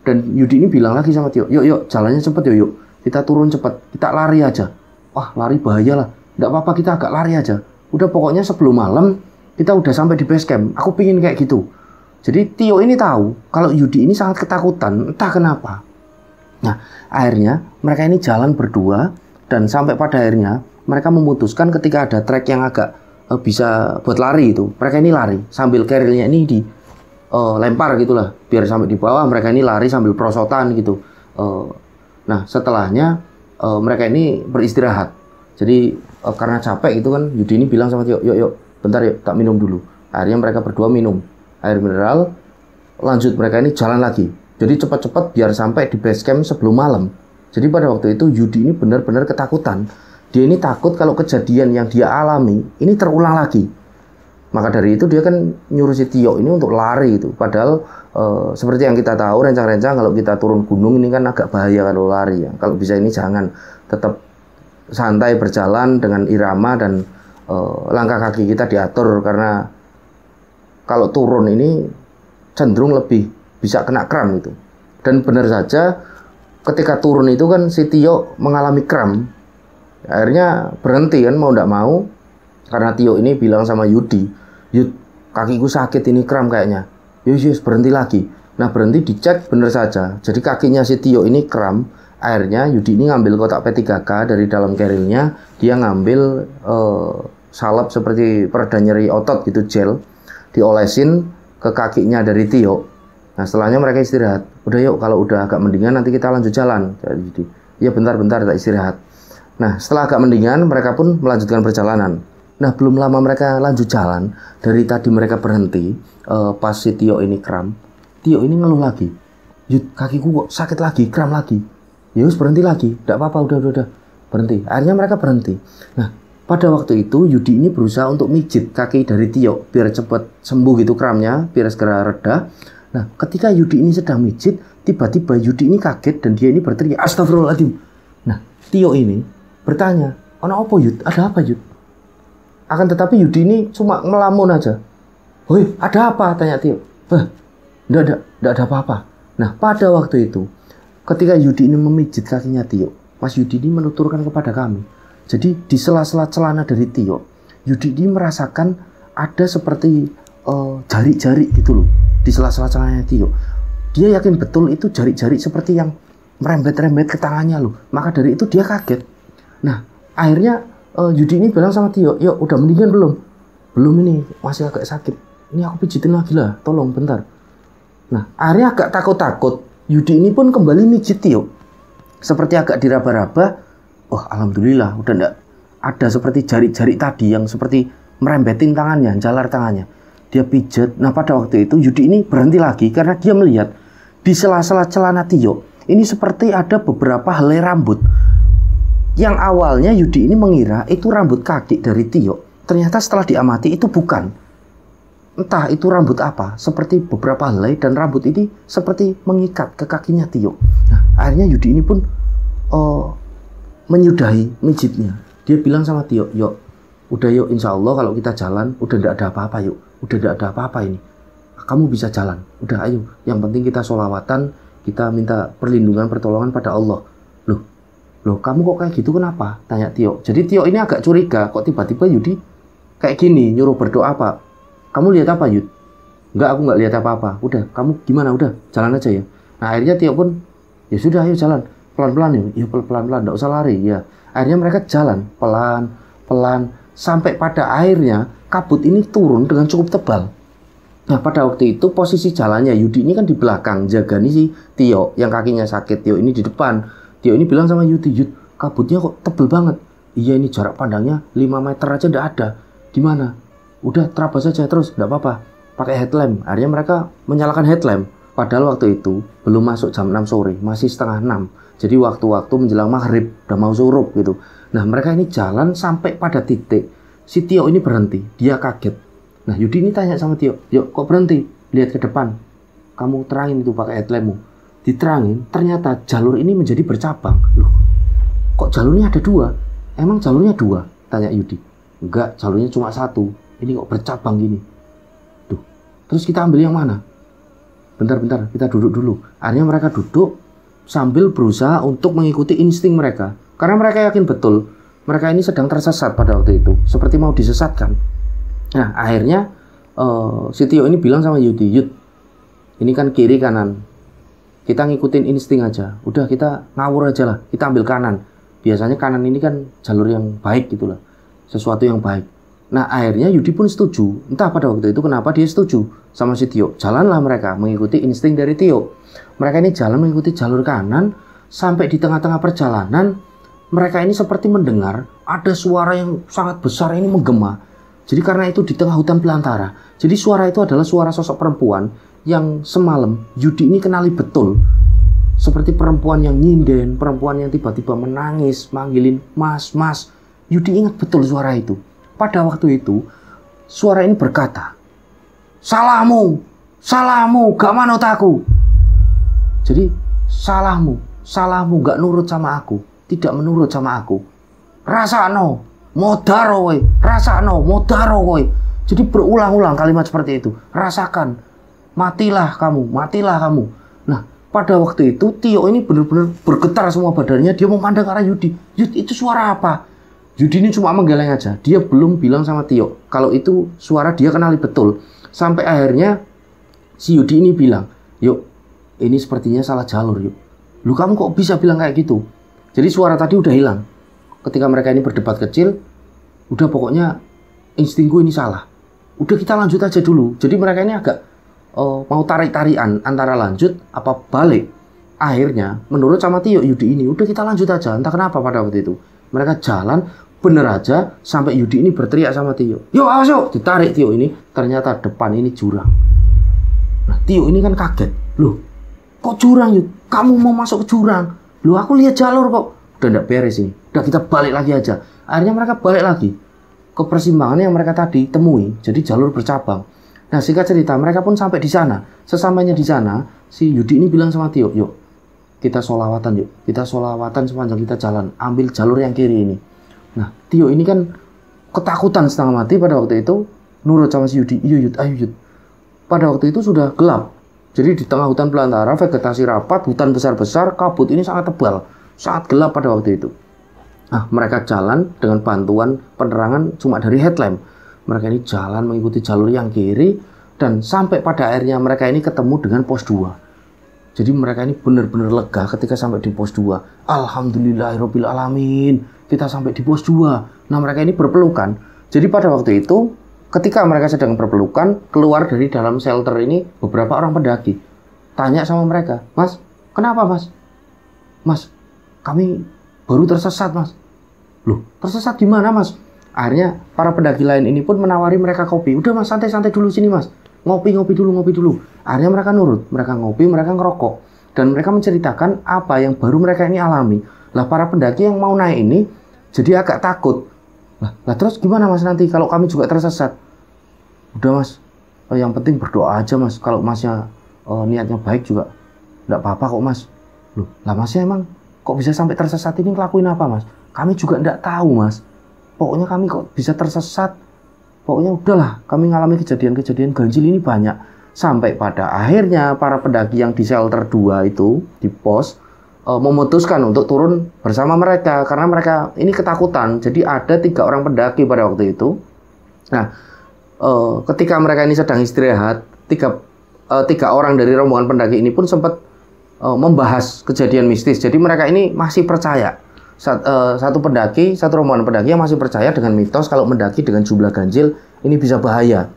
Dan Yudi ini bilang lagi sama Tio, yuk jalannya cepet yuk. Kita turun cepet, kita lari aja. Wah, lari bahaya lah. Nggak apa-apa, kita agak lari aja. Udah pokoknya sebelum malam kita udah sampai di base camp. Aku pingin kayak gitu. Jadi Tio ini tahu kalau Yudi ini sangat ketakutan, entah kenapa. Nah, akhirnya mereka ini jalan berdua. Dan sampai pada akhirnya mereka memutuskan ketika ada trek yang agak bisa buat lari itu, mereka ini lari sambil carrier-nya ini di lempar gitulah, biar sampai di bawah mereka ini lari sambil prosotan gitu. Nah, setelahnya mereka ini beristirahat. Jadi karena capek gitu kan, Yudi ini bilang sama Tio, yuk bentar yuk tak minum dulu. Akhirnya mereka berdua minum air mineral. Lanjut mereka ini jalan lagi. Jadi cepat-cepat biar sampai di base camp sebelum malam. Jadi pada waktu itu Yudi ini benar-benar ketakutan. Dia ini takut kalau kejadian yang dia alami ini terulang lagi. Maka dari itu dia kan nyuruh si Tio ini untuk lari itu. Padahal seperti yang kita tahu, rencang-rencang kalau kita turun gunung ini kan agak bahaya kalau lari ya. Kalau bisa ini jangan, tetap santai berjalan dengan irama dan langkah kaki kita diatur. Karena kalau turun ini cenderung lebih bisa kena kram itu. Dan benar saja ketika turun itu kan si Tio mengalami kram. Akhirnya berhenti kan, mau nggak mau. Karena Tio ini bilang sama Yudi, "Yud, kakiku sakit ini, kram kayaknya." Yus, berhenti lagi. Nah, berhenti dicek, bener saja. Jadi kakinya si Tio ini kram. Akhirnya Yudi ini ngambil kotak P3K dari dalam kerilnya. Dia ngambil salep seperti pereda nyeri otot gitu, gel. Diolesin ke kakinya dari Tio. Nah, setelahnya mereka istirahat. "Udah yuk, kalau udah agak mendingan nanti kita lanjut jalan." Jadi, "Ya bentar tak istirahat." Nah, setelah agak mendingan mereka pun melanjutkan perjalanan. Nah, belum lama mereka lanjut jalan. Dari tadi mereka berhenti, pas si Tio ini kram. Tio ini ngeluh lagi, "Yud, kakiku kok sakit lagi, kram lagi." "Yus, berhenti lagi." "Nggak apa-apa, udah, berhenti." Akhirnya mereka berhenti. Nah, pada waktu itu Yudi ini berusaha untuk mijit kaki dari Tio biar cepat sembuh gitu kramnya, biar segera reda. Nah, ketika Yudi ini sedang mijit, tiba-tiba Yudi ini kaget dan dia ini berteriak, "Astagfirullahaladzim." Nah, Tio ini bertanya, "Ono apa Yud? Ada apa Yud?" Akan tetapi Yudi ini cuma ngelamun aja. "Hoi, ada apa?" tanya Tio. Enggak ada apa-apa." Nah, pada waktu itu, ketika Yudi ini memijit kakinya Tio, Mas Yudi ini menuturkan kepada kami. Jadi di sela-sela celana dari Tio, Yudi ini merasakan ada seperti jari-jari gitu loh. Di sela-sela celananya Tio. Dia yakin betul itu jari-jari seperti yang merembet-rembet ke tangannya loh. Maka dari itu dia kaget. Nah, akhirnya Yudi ini bilang sama Tio, "Yuk, udah mendingan belum?" "Belum ini, masih agak sakit. Ini aku pijitin lagi lah, tolong bentar." Nah, akhirnya agak takut-takut, Yudi ini pun kembali mijit Tio. Seperti agak diraba-raba. Oh, alhamdulillah, udah enggak ada seperti jari-jari tadi yang seperti merembetin tangannya, jalar tangannya. Dia pijat. Nah, pada waktu itu Yudi ini berhenti lagi karena dia melihat di sela-sela celana Tio ini seperti ada beberapa helai rambut. Yang awalnya Yudi ini mengira itu rambut kaki dari Tio. Ternyata setelah diamati itu bukan. Entah itu rambut apa, seperti beberapa helai dan rambut ini seperti mengikat ke kakinya Tio. Nah, akhirnya Yudi ini pun menyudahi mijitnya. Dia bilang sama Tio, "Yuk, udah yuk, insya Allah kalau kita jalan udah tidak ada apa-apa yuk. Udah tidak ada apa-apa ini. kamu bisa jalan. Udah ayo, yang penting kita sholawatan, kita minta perlindungan, pertolongan pada Allah. Loh kamu kok kayak gitu kenapa? Tanya Tio. Jadi Tio ini agak curiga, kok tiba-tiba Yudi kayak gini, nyuruh berdoa apa? Kamu lihat apa Yud? Enggak, aku nggak lihat apa-apa. Udah, kamu gimana? Udah, jalan aja ya. Nah akhirnya Tio pun, ya sudah ayo jalan. Pelan-pelan ya, pelan-pelan, nggak usah lari ya. Akhirnya mereka jalan, pelan-pelan, sampai pada akhirnya kabut ini turun dengan cukup tebal. Nah pada waktu itu posisi jalannya Yudi ini kan di belakang, jaga nih si Tio yang kakinya sakit, Tio ini di depan. Tio ini bilang sama Yudi, Yud, kabutnya kok tebel banget. Iya ini jarak pandangnya 5 meter aja nggak ada. Gimana? Udah terabas saja terus, nggak apa-apa. Pakai headlamp. Akhirnya mereka menyalakan headlamp. Padahal waktu itu belum masuk jam 6 sore, masih setengah 6. Jadi waktu-waktu menjelang maghrib, udah mau surup gitu. Nah mereka ini jalan sampai pada titik. Si Tio ini berhenti, dia kaget. Nah Yudi ini tanya sama Tio, yuk kok berhenti? Lihat ke depan. Kamu terangin itu pakai headlampmu. Diterangin, ternyata jalur ini menjadi bercabang. Loh, kok jalurnya ada 2? Emang jalurnya 2? Tanya Yudi. Enggak, jalurnya cuma 1. Ini kok bercabang gini? Duh, terus kita ambil yang mana? Bentar, kita duduk dulu. Akhirnya mereka duduk sambil berusaha untuk mengikuti insting mereka. Karena mereka yakin betul, mereka ini sedang tersesat pada waktu itu. Seperti mau disesatkan. Nah, akhirnya si Tio ini bilang sama Yudi, Yud, ini kan kiri kanan. Kita ngikutin insting aja. Udah kita ngawur aja lah. Kita ambil kanan. Biasanya kanan ini kan jalur yang baik gitu lah. Sesuatu yang baik. Nah akhirnya Yudi pun setuju. Entah pada waktu itu kenapa dia setuju sama si Tio. Jalanlah mereka mengikuti insting dari Tio. Mereka ini jalan mengikuti jalur kanan. Sampai di tengah-tengah perjalanan, mereka ini seperti mendengar ada suara yang sangat besar ini menggema. Jadi karena itu di tengah hutan belantara. Jadi suara itu adalah suara sosok perempuan yang semalam Yudi ini kenali betul. Seperti perempuan yang nyinden, perempuan yang tiba-tiba menangis, manggilin mas, mas. Yudi ingat betul suara itu. Pada waktu itu, suara ini berkata, salahmu, gak manut aku. Jadi, salahmu gak nurut sama aku, tidak menurut sama aku. Rasano, modaro woy, rasano, modaro woy. Jadi berulang-ulang kalimat seperti itu. Rasakan. Matilah kamu. Nah, pada waktu itu Tio ini benar-benar bergetar semua badannya. Dia memandang ke arah Yudi. Yud, itu suara apa? Yudi ini cuma menggeleng aja. Dia belum bilang sama Tio kalau itu suara dia kenali betul. Sampai akhirnya si Yudi ini bilang, yuk, ini sepertinya salah jalur yuk. Lu kamu kok bisa bilang kayak gitu? Jadi suara tadi udah hilang. Ketika mereka ini berdebat kecil, udah pokoknya instingku ini salah. Udah kita lanjut aja dulu. Jadi mereka ini agak mau tarik-tarian antara lanjut apa balik. Akhirnya menurut sama Tio Yudi ini udah kita lanjut aja. Entah kenapa pada waktu itu mereka jalan bener aja sampai Yudi ini berteriak sama Tio, yuk awas yuk. Ditarik Tio ini, ternyata depan ini jurang. Nah Tio ini kan kaget, loh kok jurang Yud? Kamu mau masuk ke jurang? Loh aku lihat jalur kok. Udah nggak beres ini, udah kita balik lagi aja. Akhirnya mereka balik lagi ke persimpangan yang mereka tadi temui. Jadi jalur bercabang. Nah singkat cerita mereka pun sampai di sana. Sesampainya di sana si Yudi ini bilang sama Tio, yuk kita sholawatan yuk. Kita sholawatan sepanjang kita jalan. Ambil jalur yang kiri ini. Nah Tio ini kan ketakutan setengah mati pada waktu itu. Nurut sama si Yudi. Iya Yud, ayo Yud. Pada waktu itu sudah gelap. Jadi di tengah hutan belantara, vegetasi rapat, hutan besar-besar, kabut ini sangat tebal. Sangat gelap pada waktu itu. Nah mereka jalan dengan bantuan penerangan cuma dari headlamp. Mereka ini jalan mengikuti jalur yang kiri. Dan sampai pada akhirnya mereka ini ketemu dengan pos 2. Jadi mereka ini benar-benar lega ketika sampai di pos 2. Alhamdulillahirabbil alamin. Kita sampai di pos 2. Nah mereka ini berpelukan. Jadi pada waktu itu ketika mereka sedang berpelukan, keluar dari dalam shelter ini beberapa orang pendaki. Tanya sama mereka, mas, kenapa mas? Mas, kami baru tersesat mas. Loh, tersesat gimana mas? Akhirnya para pendaki lain ini pun menawari mereka kopi. Udah mas, santai-santai dulu sini mas. Ngopi dulu. Akhirnya mereka nurut, mereka ngopi, mereka ngerokok. Dan mereka menceritakan apa yang baru mereka ini alami. Lah para pendaki yang mau naik ini jadi agak takut. Lah terus gimana mas nanti kalau kami juga tersesat? Udah mas, yang penting berdoa aja mas. Kalau masnya niatnya baik juga enggak apa-apa kok mas. Loh, lah masnya emang kok bisa sampai tersesat ini ngelakuin apa mas? Kami juga enggak tahu mas. Pokoknya kami kok bisa tersesat. Pokoknya udahlah, kami ngalami kejadian-kejadian ganjil ini banyak. Sampai pada akhirnya para pendaki yang di shelter 2 itu, di pos, memutuskan untuk turun bersama mereka karena mereka ini ketakutan. Jadi ada 3 orang pendaki pada waktu itu. Nah, ketika mereka ini sedang istirahat, 3 orang dari rombongan pendaki ini pun sempat membahas kejadian mistis. Jadi mereka ini masih percaya. Satu rombongan pendaki yang masih percaya dengan mitos kalau mendaki dengan jumlah ganjil ini bisa bahaya.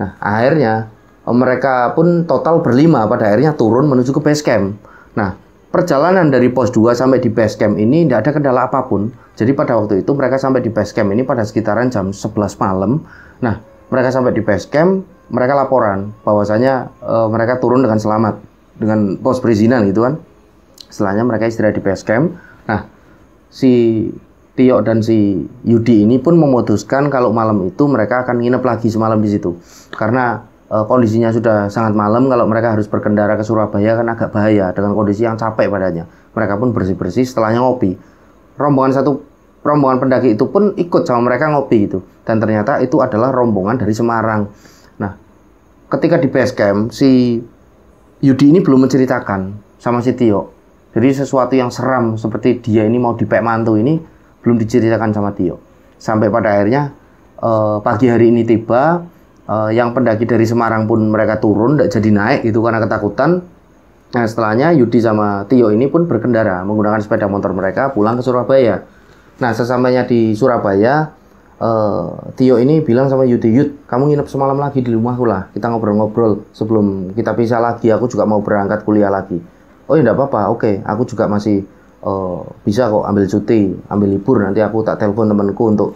Nah, akhirnya mereka pun total berlima pada akhirnya turun menuju ke base camp. Nah, perjalanan dari pos 2 sampai di base camp ini tidak ada kendala apapun. Jadi pada waktu itu mereka sampai di base camp ini pada sekitaran jam 11 malam. Nah, mereka sampai di base camp, mereka laporan bahwasanya mereka turun dengan selamat, dengan pos perizinan gitu kan. Setelahnya mereka istirahat di base camp. Nah, si Tio dan si Yudi ini pun memutuskan kalau malam itu mereka akan nginep lagi semalam di situ. Karena kondisinya sudah sangat malam, kalau mereka harus berkendara ke Surabaya kan agak bahaya dengan kondisi yang capek padanya. Mereka pun bersih-bersih setelahnya ngopi. Rombongan pendaki itu pun ikut sama mereka ngopi gitu. Dan ternyata itu adalah rombongan dari Semarang. Nah, ketika di base camp, si Yudi ini belum menceritakan sama si Tio. Jadi sesuatu yang seram seperti dia ini mau dipek mantu ini belum diceritakan sama Tio. Sampai pada akhirnya pagi hari ini tiba, yang pendaki dari Semarang pun mereka turun, tidak jadi naik itu karena ketakutan. Nah, setelahnya Yudi sama Tio ini pun berkendara menggunakan sepeda motor mereka pulang ke Surabaya. Nah, sesampainya di Surabaya, Tio ini bilang sama Yudi, "Yud, kamu nginep semalam lagi di rumahku lah. Kita ngobrol-ngobrol sebelum kita pisah lagi. Aku juga mau berangkat kuliah lagi." "Oh ya, enggak apa-apa. Oke, aku juga masih bisa kok ambil cuti, ambil libur. Nanti aku tak telepon temanku untuk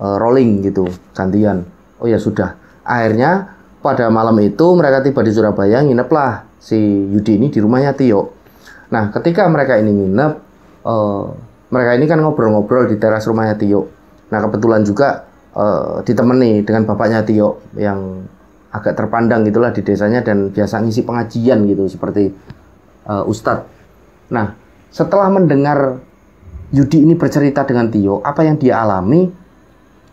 rolling gitu, gantian." "Oh ya sudah." Akhirnya pada malam itu mereka tiba di Surabaya, ngineplah si Yudi ini di rumahnya Tio. Nah, ketika mereka ini nginep, mereka ini kan ngobrol-ngobrol di teras rumahnya Tio. Nah, kebetulan juga ditemani dengan bapaknya Tio yang agak terpandang gitulah di desanya dan biasa ngisi pengajian gitu seperti ustadz. Nah, setelah mendengar Yudi ini bercerita dengan Tio, apa yang dia alami,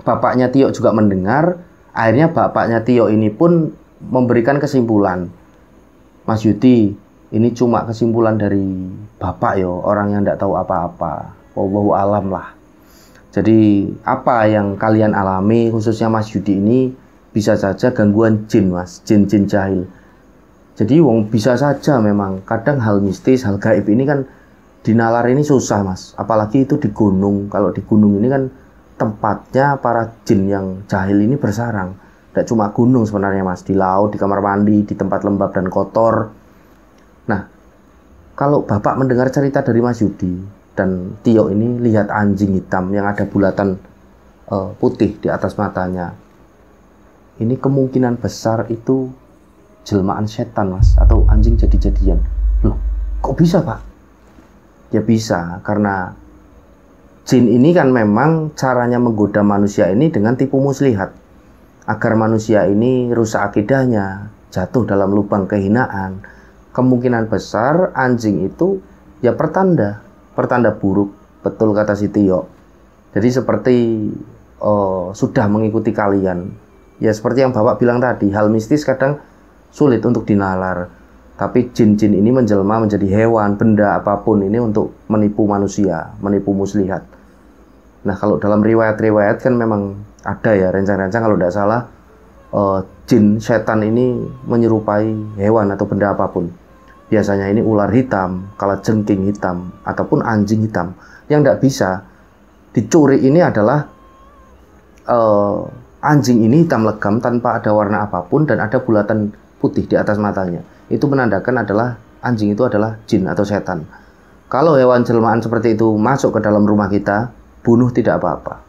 bapaknya Tio juga mendengar. Akhirnya bapaknya Tio ini pun memberikan kesimpulan, "Mas Yudi, ini cuma kesimpulan dari bapak yo, orang yang tidak tahu apa-apa. Wallahu alam lah. Jadi apa yang kalian alami, khususnya Mas Yudi ini, bisa saja gangguan jin, Mas, jin-jin jahil. Jadi bisa saja memang kadang hal mistis, hal gaib ini kan dinalar ini susah, Mas. Apalagi itu di gunung. Kalau di gunung ini kan tempatnya para jin yang jahil ini bersarang. Tidak cuma gunung sebenarnya, Mas, di laut, di kamar mandi, di tempat lembab dan kotor. Nah, kalau Bapak mendengar cerita dari Mas Yudi dan Tio ini lihat anjing hitam yang ada bulatan putih di atas matanya, ini kemungkinan besar itu jelmaan setan, Mas, atau anjing jadi-jadian. Loh, kok bisa, Pak? Ya bisa, karena jin ini kan memang caranya menggoda manusia ini dengan tipu muslihat. Agar manusia ini rusak akidahnya, jatuh dalam lubang kehinaan. Kemungkinan besar anjing itu ya pertanda buruk, betul kata si Tio. Jadi seperti sudah mengikuti kalian. Ya seperti yang Bapak bilang tadi, hal mistis kadang sulit untuk dinalar. Tapi jin-jin ini menjelma menjadi hewan, benda apapun ini untuk menipu manusia, menipu muslihat. Nah, kalau dalam riwayat-riwayat kan memang ada ya rencang-rencang kalau tidak salah jin setan ini menyerupai hewan atau benda apapun. Biasanya ini ular hitam, kalajengking hitam, ataupun anjing hitam. Yang tidak bisa dicuri ini adalah anjing ini hitam legam tanpa ada warna apapun dan ada bulatan putih di atas matanya. Itu menandakan adalah anjing itu adalah jin atau setan. Kalau hewan jelmaan seperti itu masuk ke dalam rumah kita, bunuh tidak apa-apa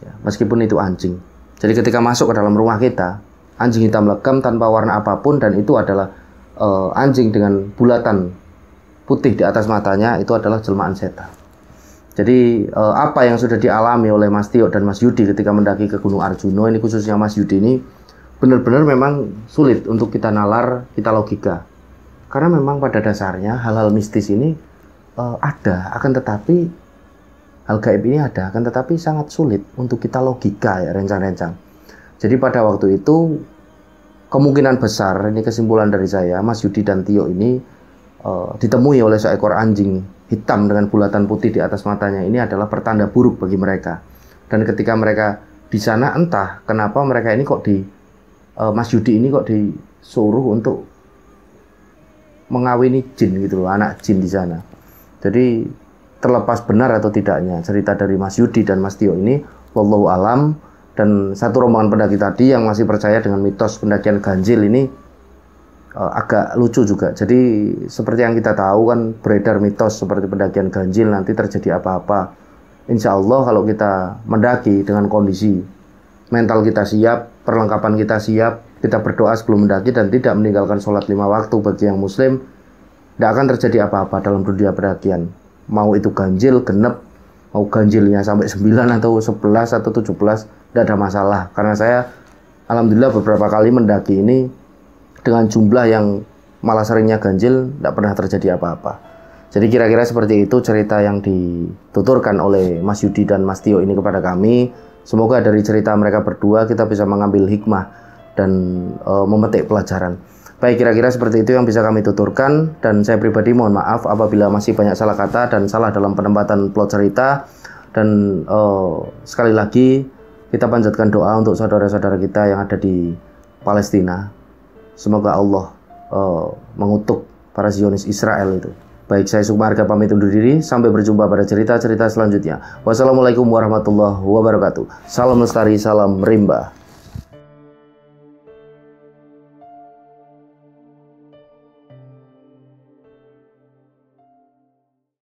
ya, meskipun itu anjing. Jadi ketika masuk ke dalam rumah kita, anjing hitam legam tanpa warna apapun dan itu adalah anjing dengan bulatan putih di atas matanya, itu adalah jelmaan setan. Jadi apa yang sudah dialami oleh Mas Tio dan Mas Yudi ketika mendaki ke Gunung Arjuno, ini khususnya Mas Yudi ini benar-benar memang sulit untuk kita nalar, kita logika. Karena memang pada dasarnya hal-hal mistis ini ada, akan tetapi hal gaib ini ada, akan tetapi sangat sulit untuk kita logika ya, rencang-rencang. Jadi pada waktu itu kemungkinan besar, ini kesimpulan dari saya, Mas Yudi dan Tio ini ditemui oleh seekor anjing hitam dengan bulatan putih di atas matanya. Ini adalah pertanda buruk bagi mereka. Dan ketika mereka di sana, entah kenapa mereka ini kok Mas Yudi ini kok disuruh untuk mengawini jin gitu loh, anak jin di sana. Jadi terlepas benar atau tidaknya cerita dari Mas Yudi dan Mas Tio ini, wallahu alam, dan satu rombongan pendaki tadi yang masih percaya dengan mitos pendakian ganjil ini agak lucu juga. Jadi seperti yang kita tahu kan beredar mitos seperti pendakian ganjil nanti terjadi apa-apa. Insya Allah kalau kita mendaki dengan kondisi mental kita siap, perlengkapan kita siap, kita berdoa sebelum mendaki dan tidak meninggalkan sholat 5 waktu bagi yang muslim, tidak akan terjadi apa-apa dalam dunia pendakian. Mau itu ganjil, genep, mau ganjilnya sampai 9 atau 11 atau 17, tidak ada masalah. Karena saya alhamdulillah beberapa kali mendaki ini dengan jumlah yang malah seringnya ganjil, tidak pernah terjadi apa-apa. Jadi kira-kira seperti itu cerita yang dituturkan oleh Mas Yudi dan Mas Tio ini kepada kami. Semoga dari cerita mereka berdua kita bisa mengambil hikmah dan memetik pelajaran. Baik, kira-kira seperti itu yang bisa kami tuturkan, dan saya pribadi mohon maaf apabila masih banyak salah kata dan salah dalam penempatan plot cerita. Dan sekali lagi kita panjatkan doa untuk saudara-saudara kita yang ada di Palestina. Semoga Allah mengutuk para Zionis Israel itu. Baik, saya Sukmarga pamit undur diri. Sampai berjumpa pada cerita-cerita selanjutnya. Wassalamualaikum warahmatullahi wabarakatuh. Salam lestari, salam rimba.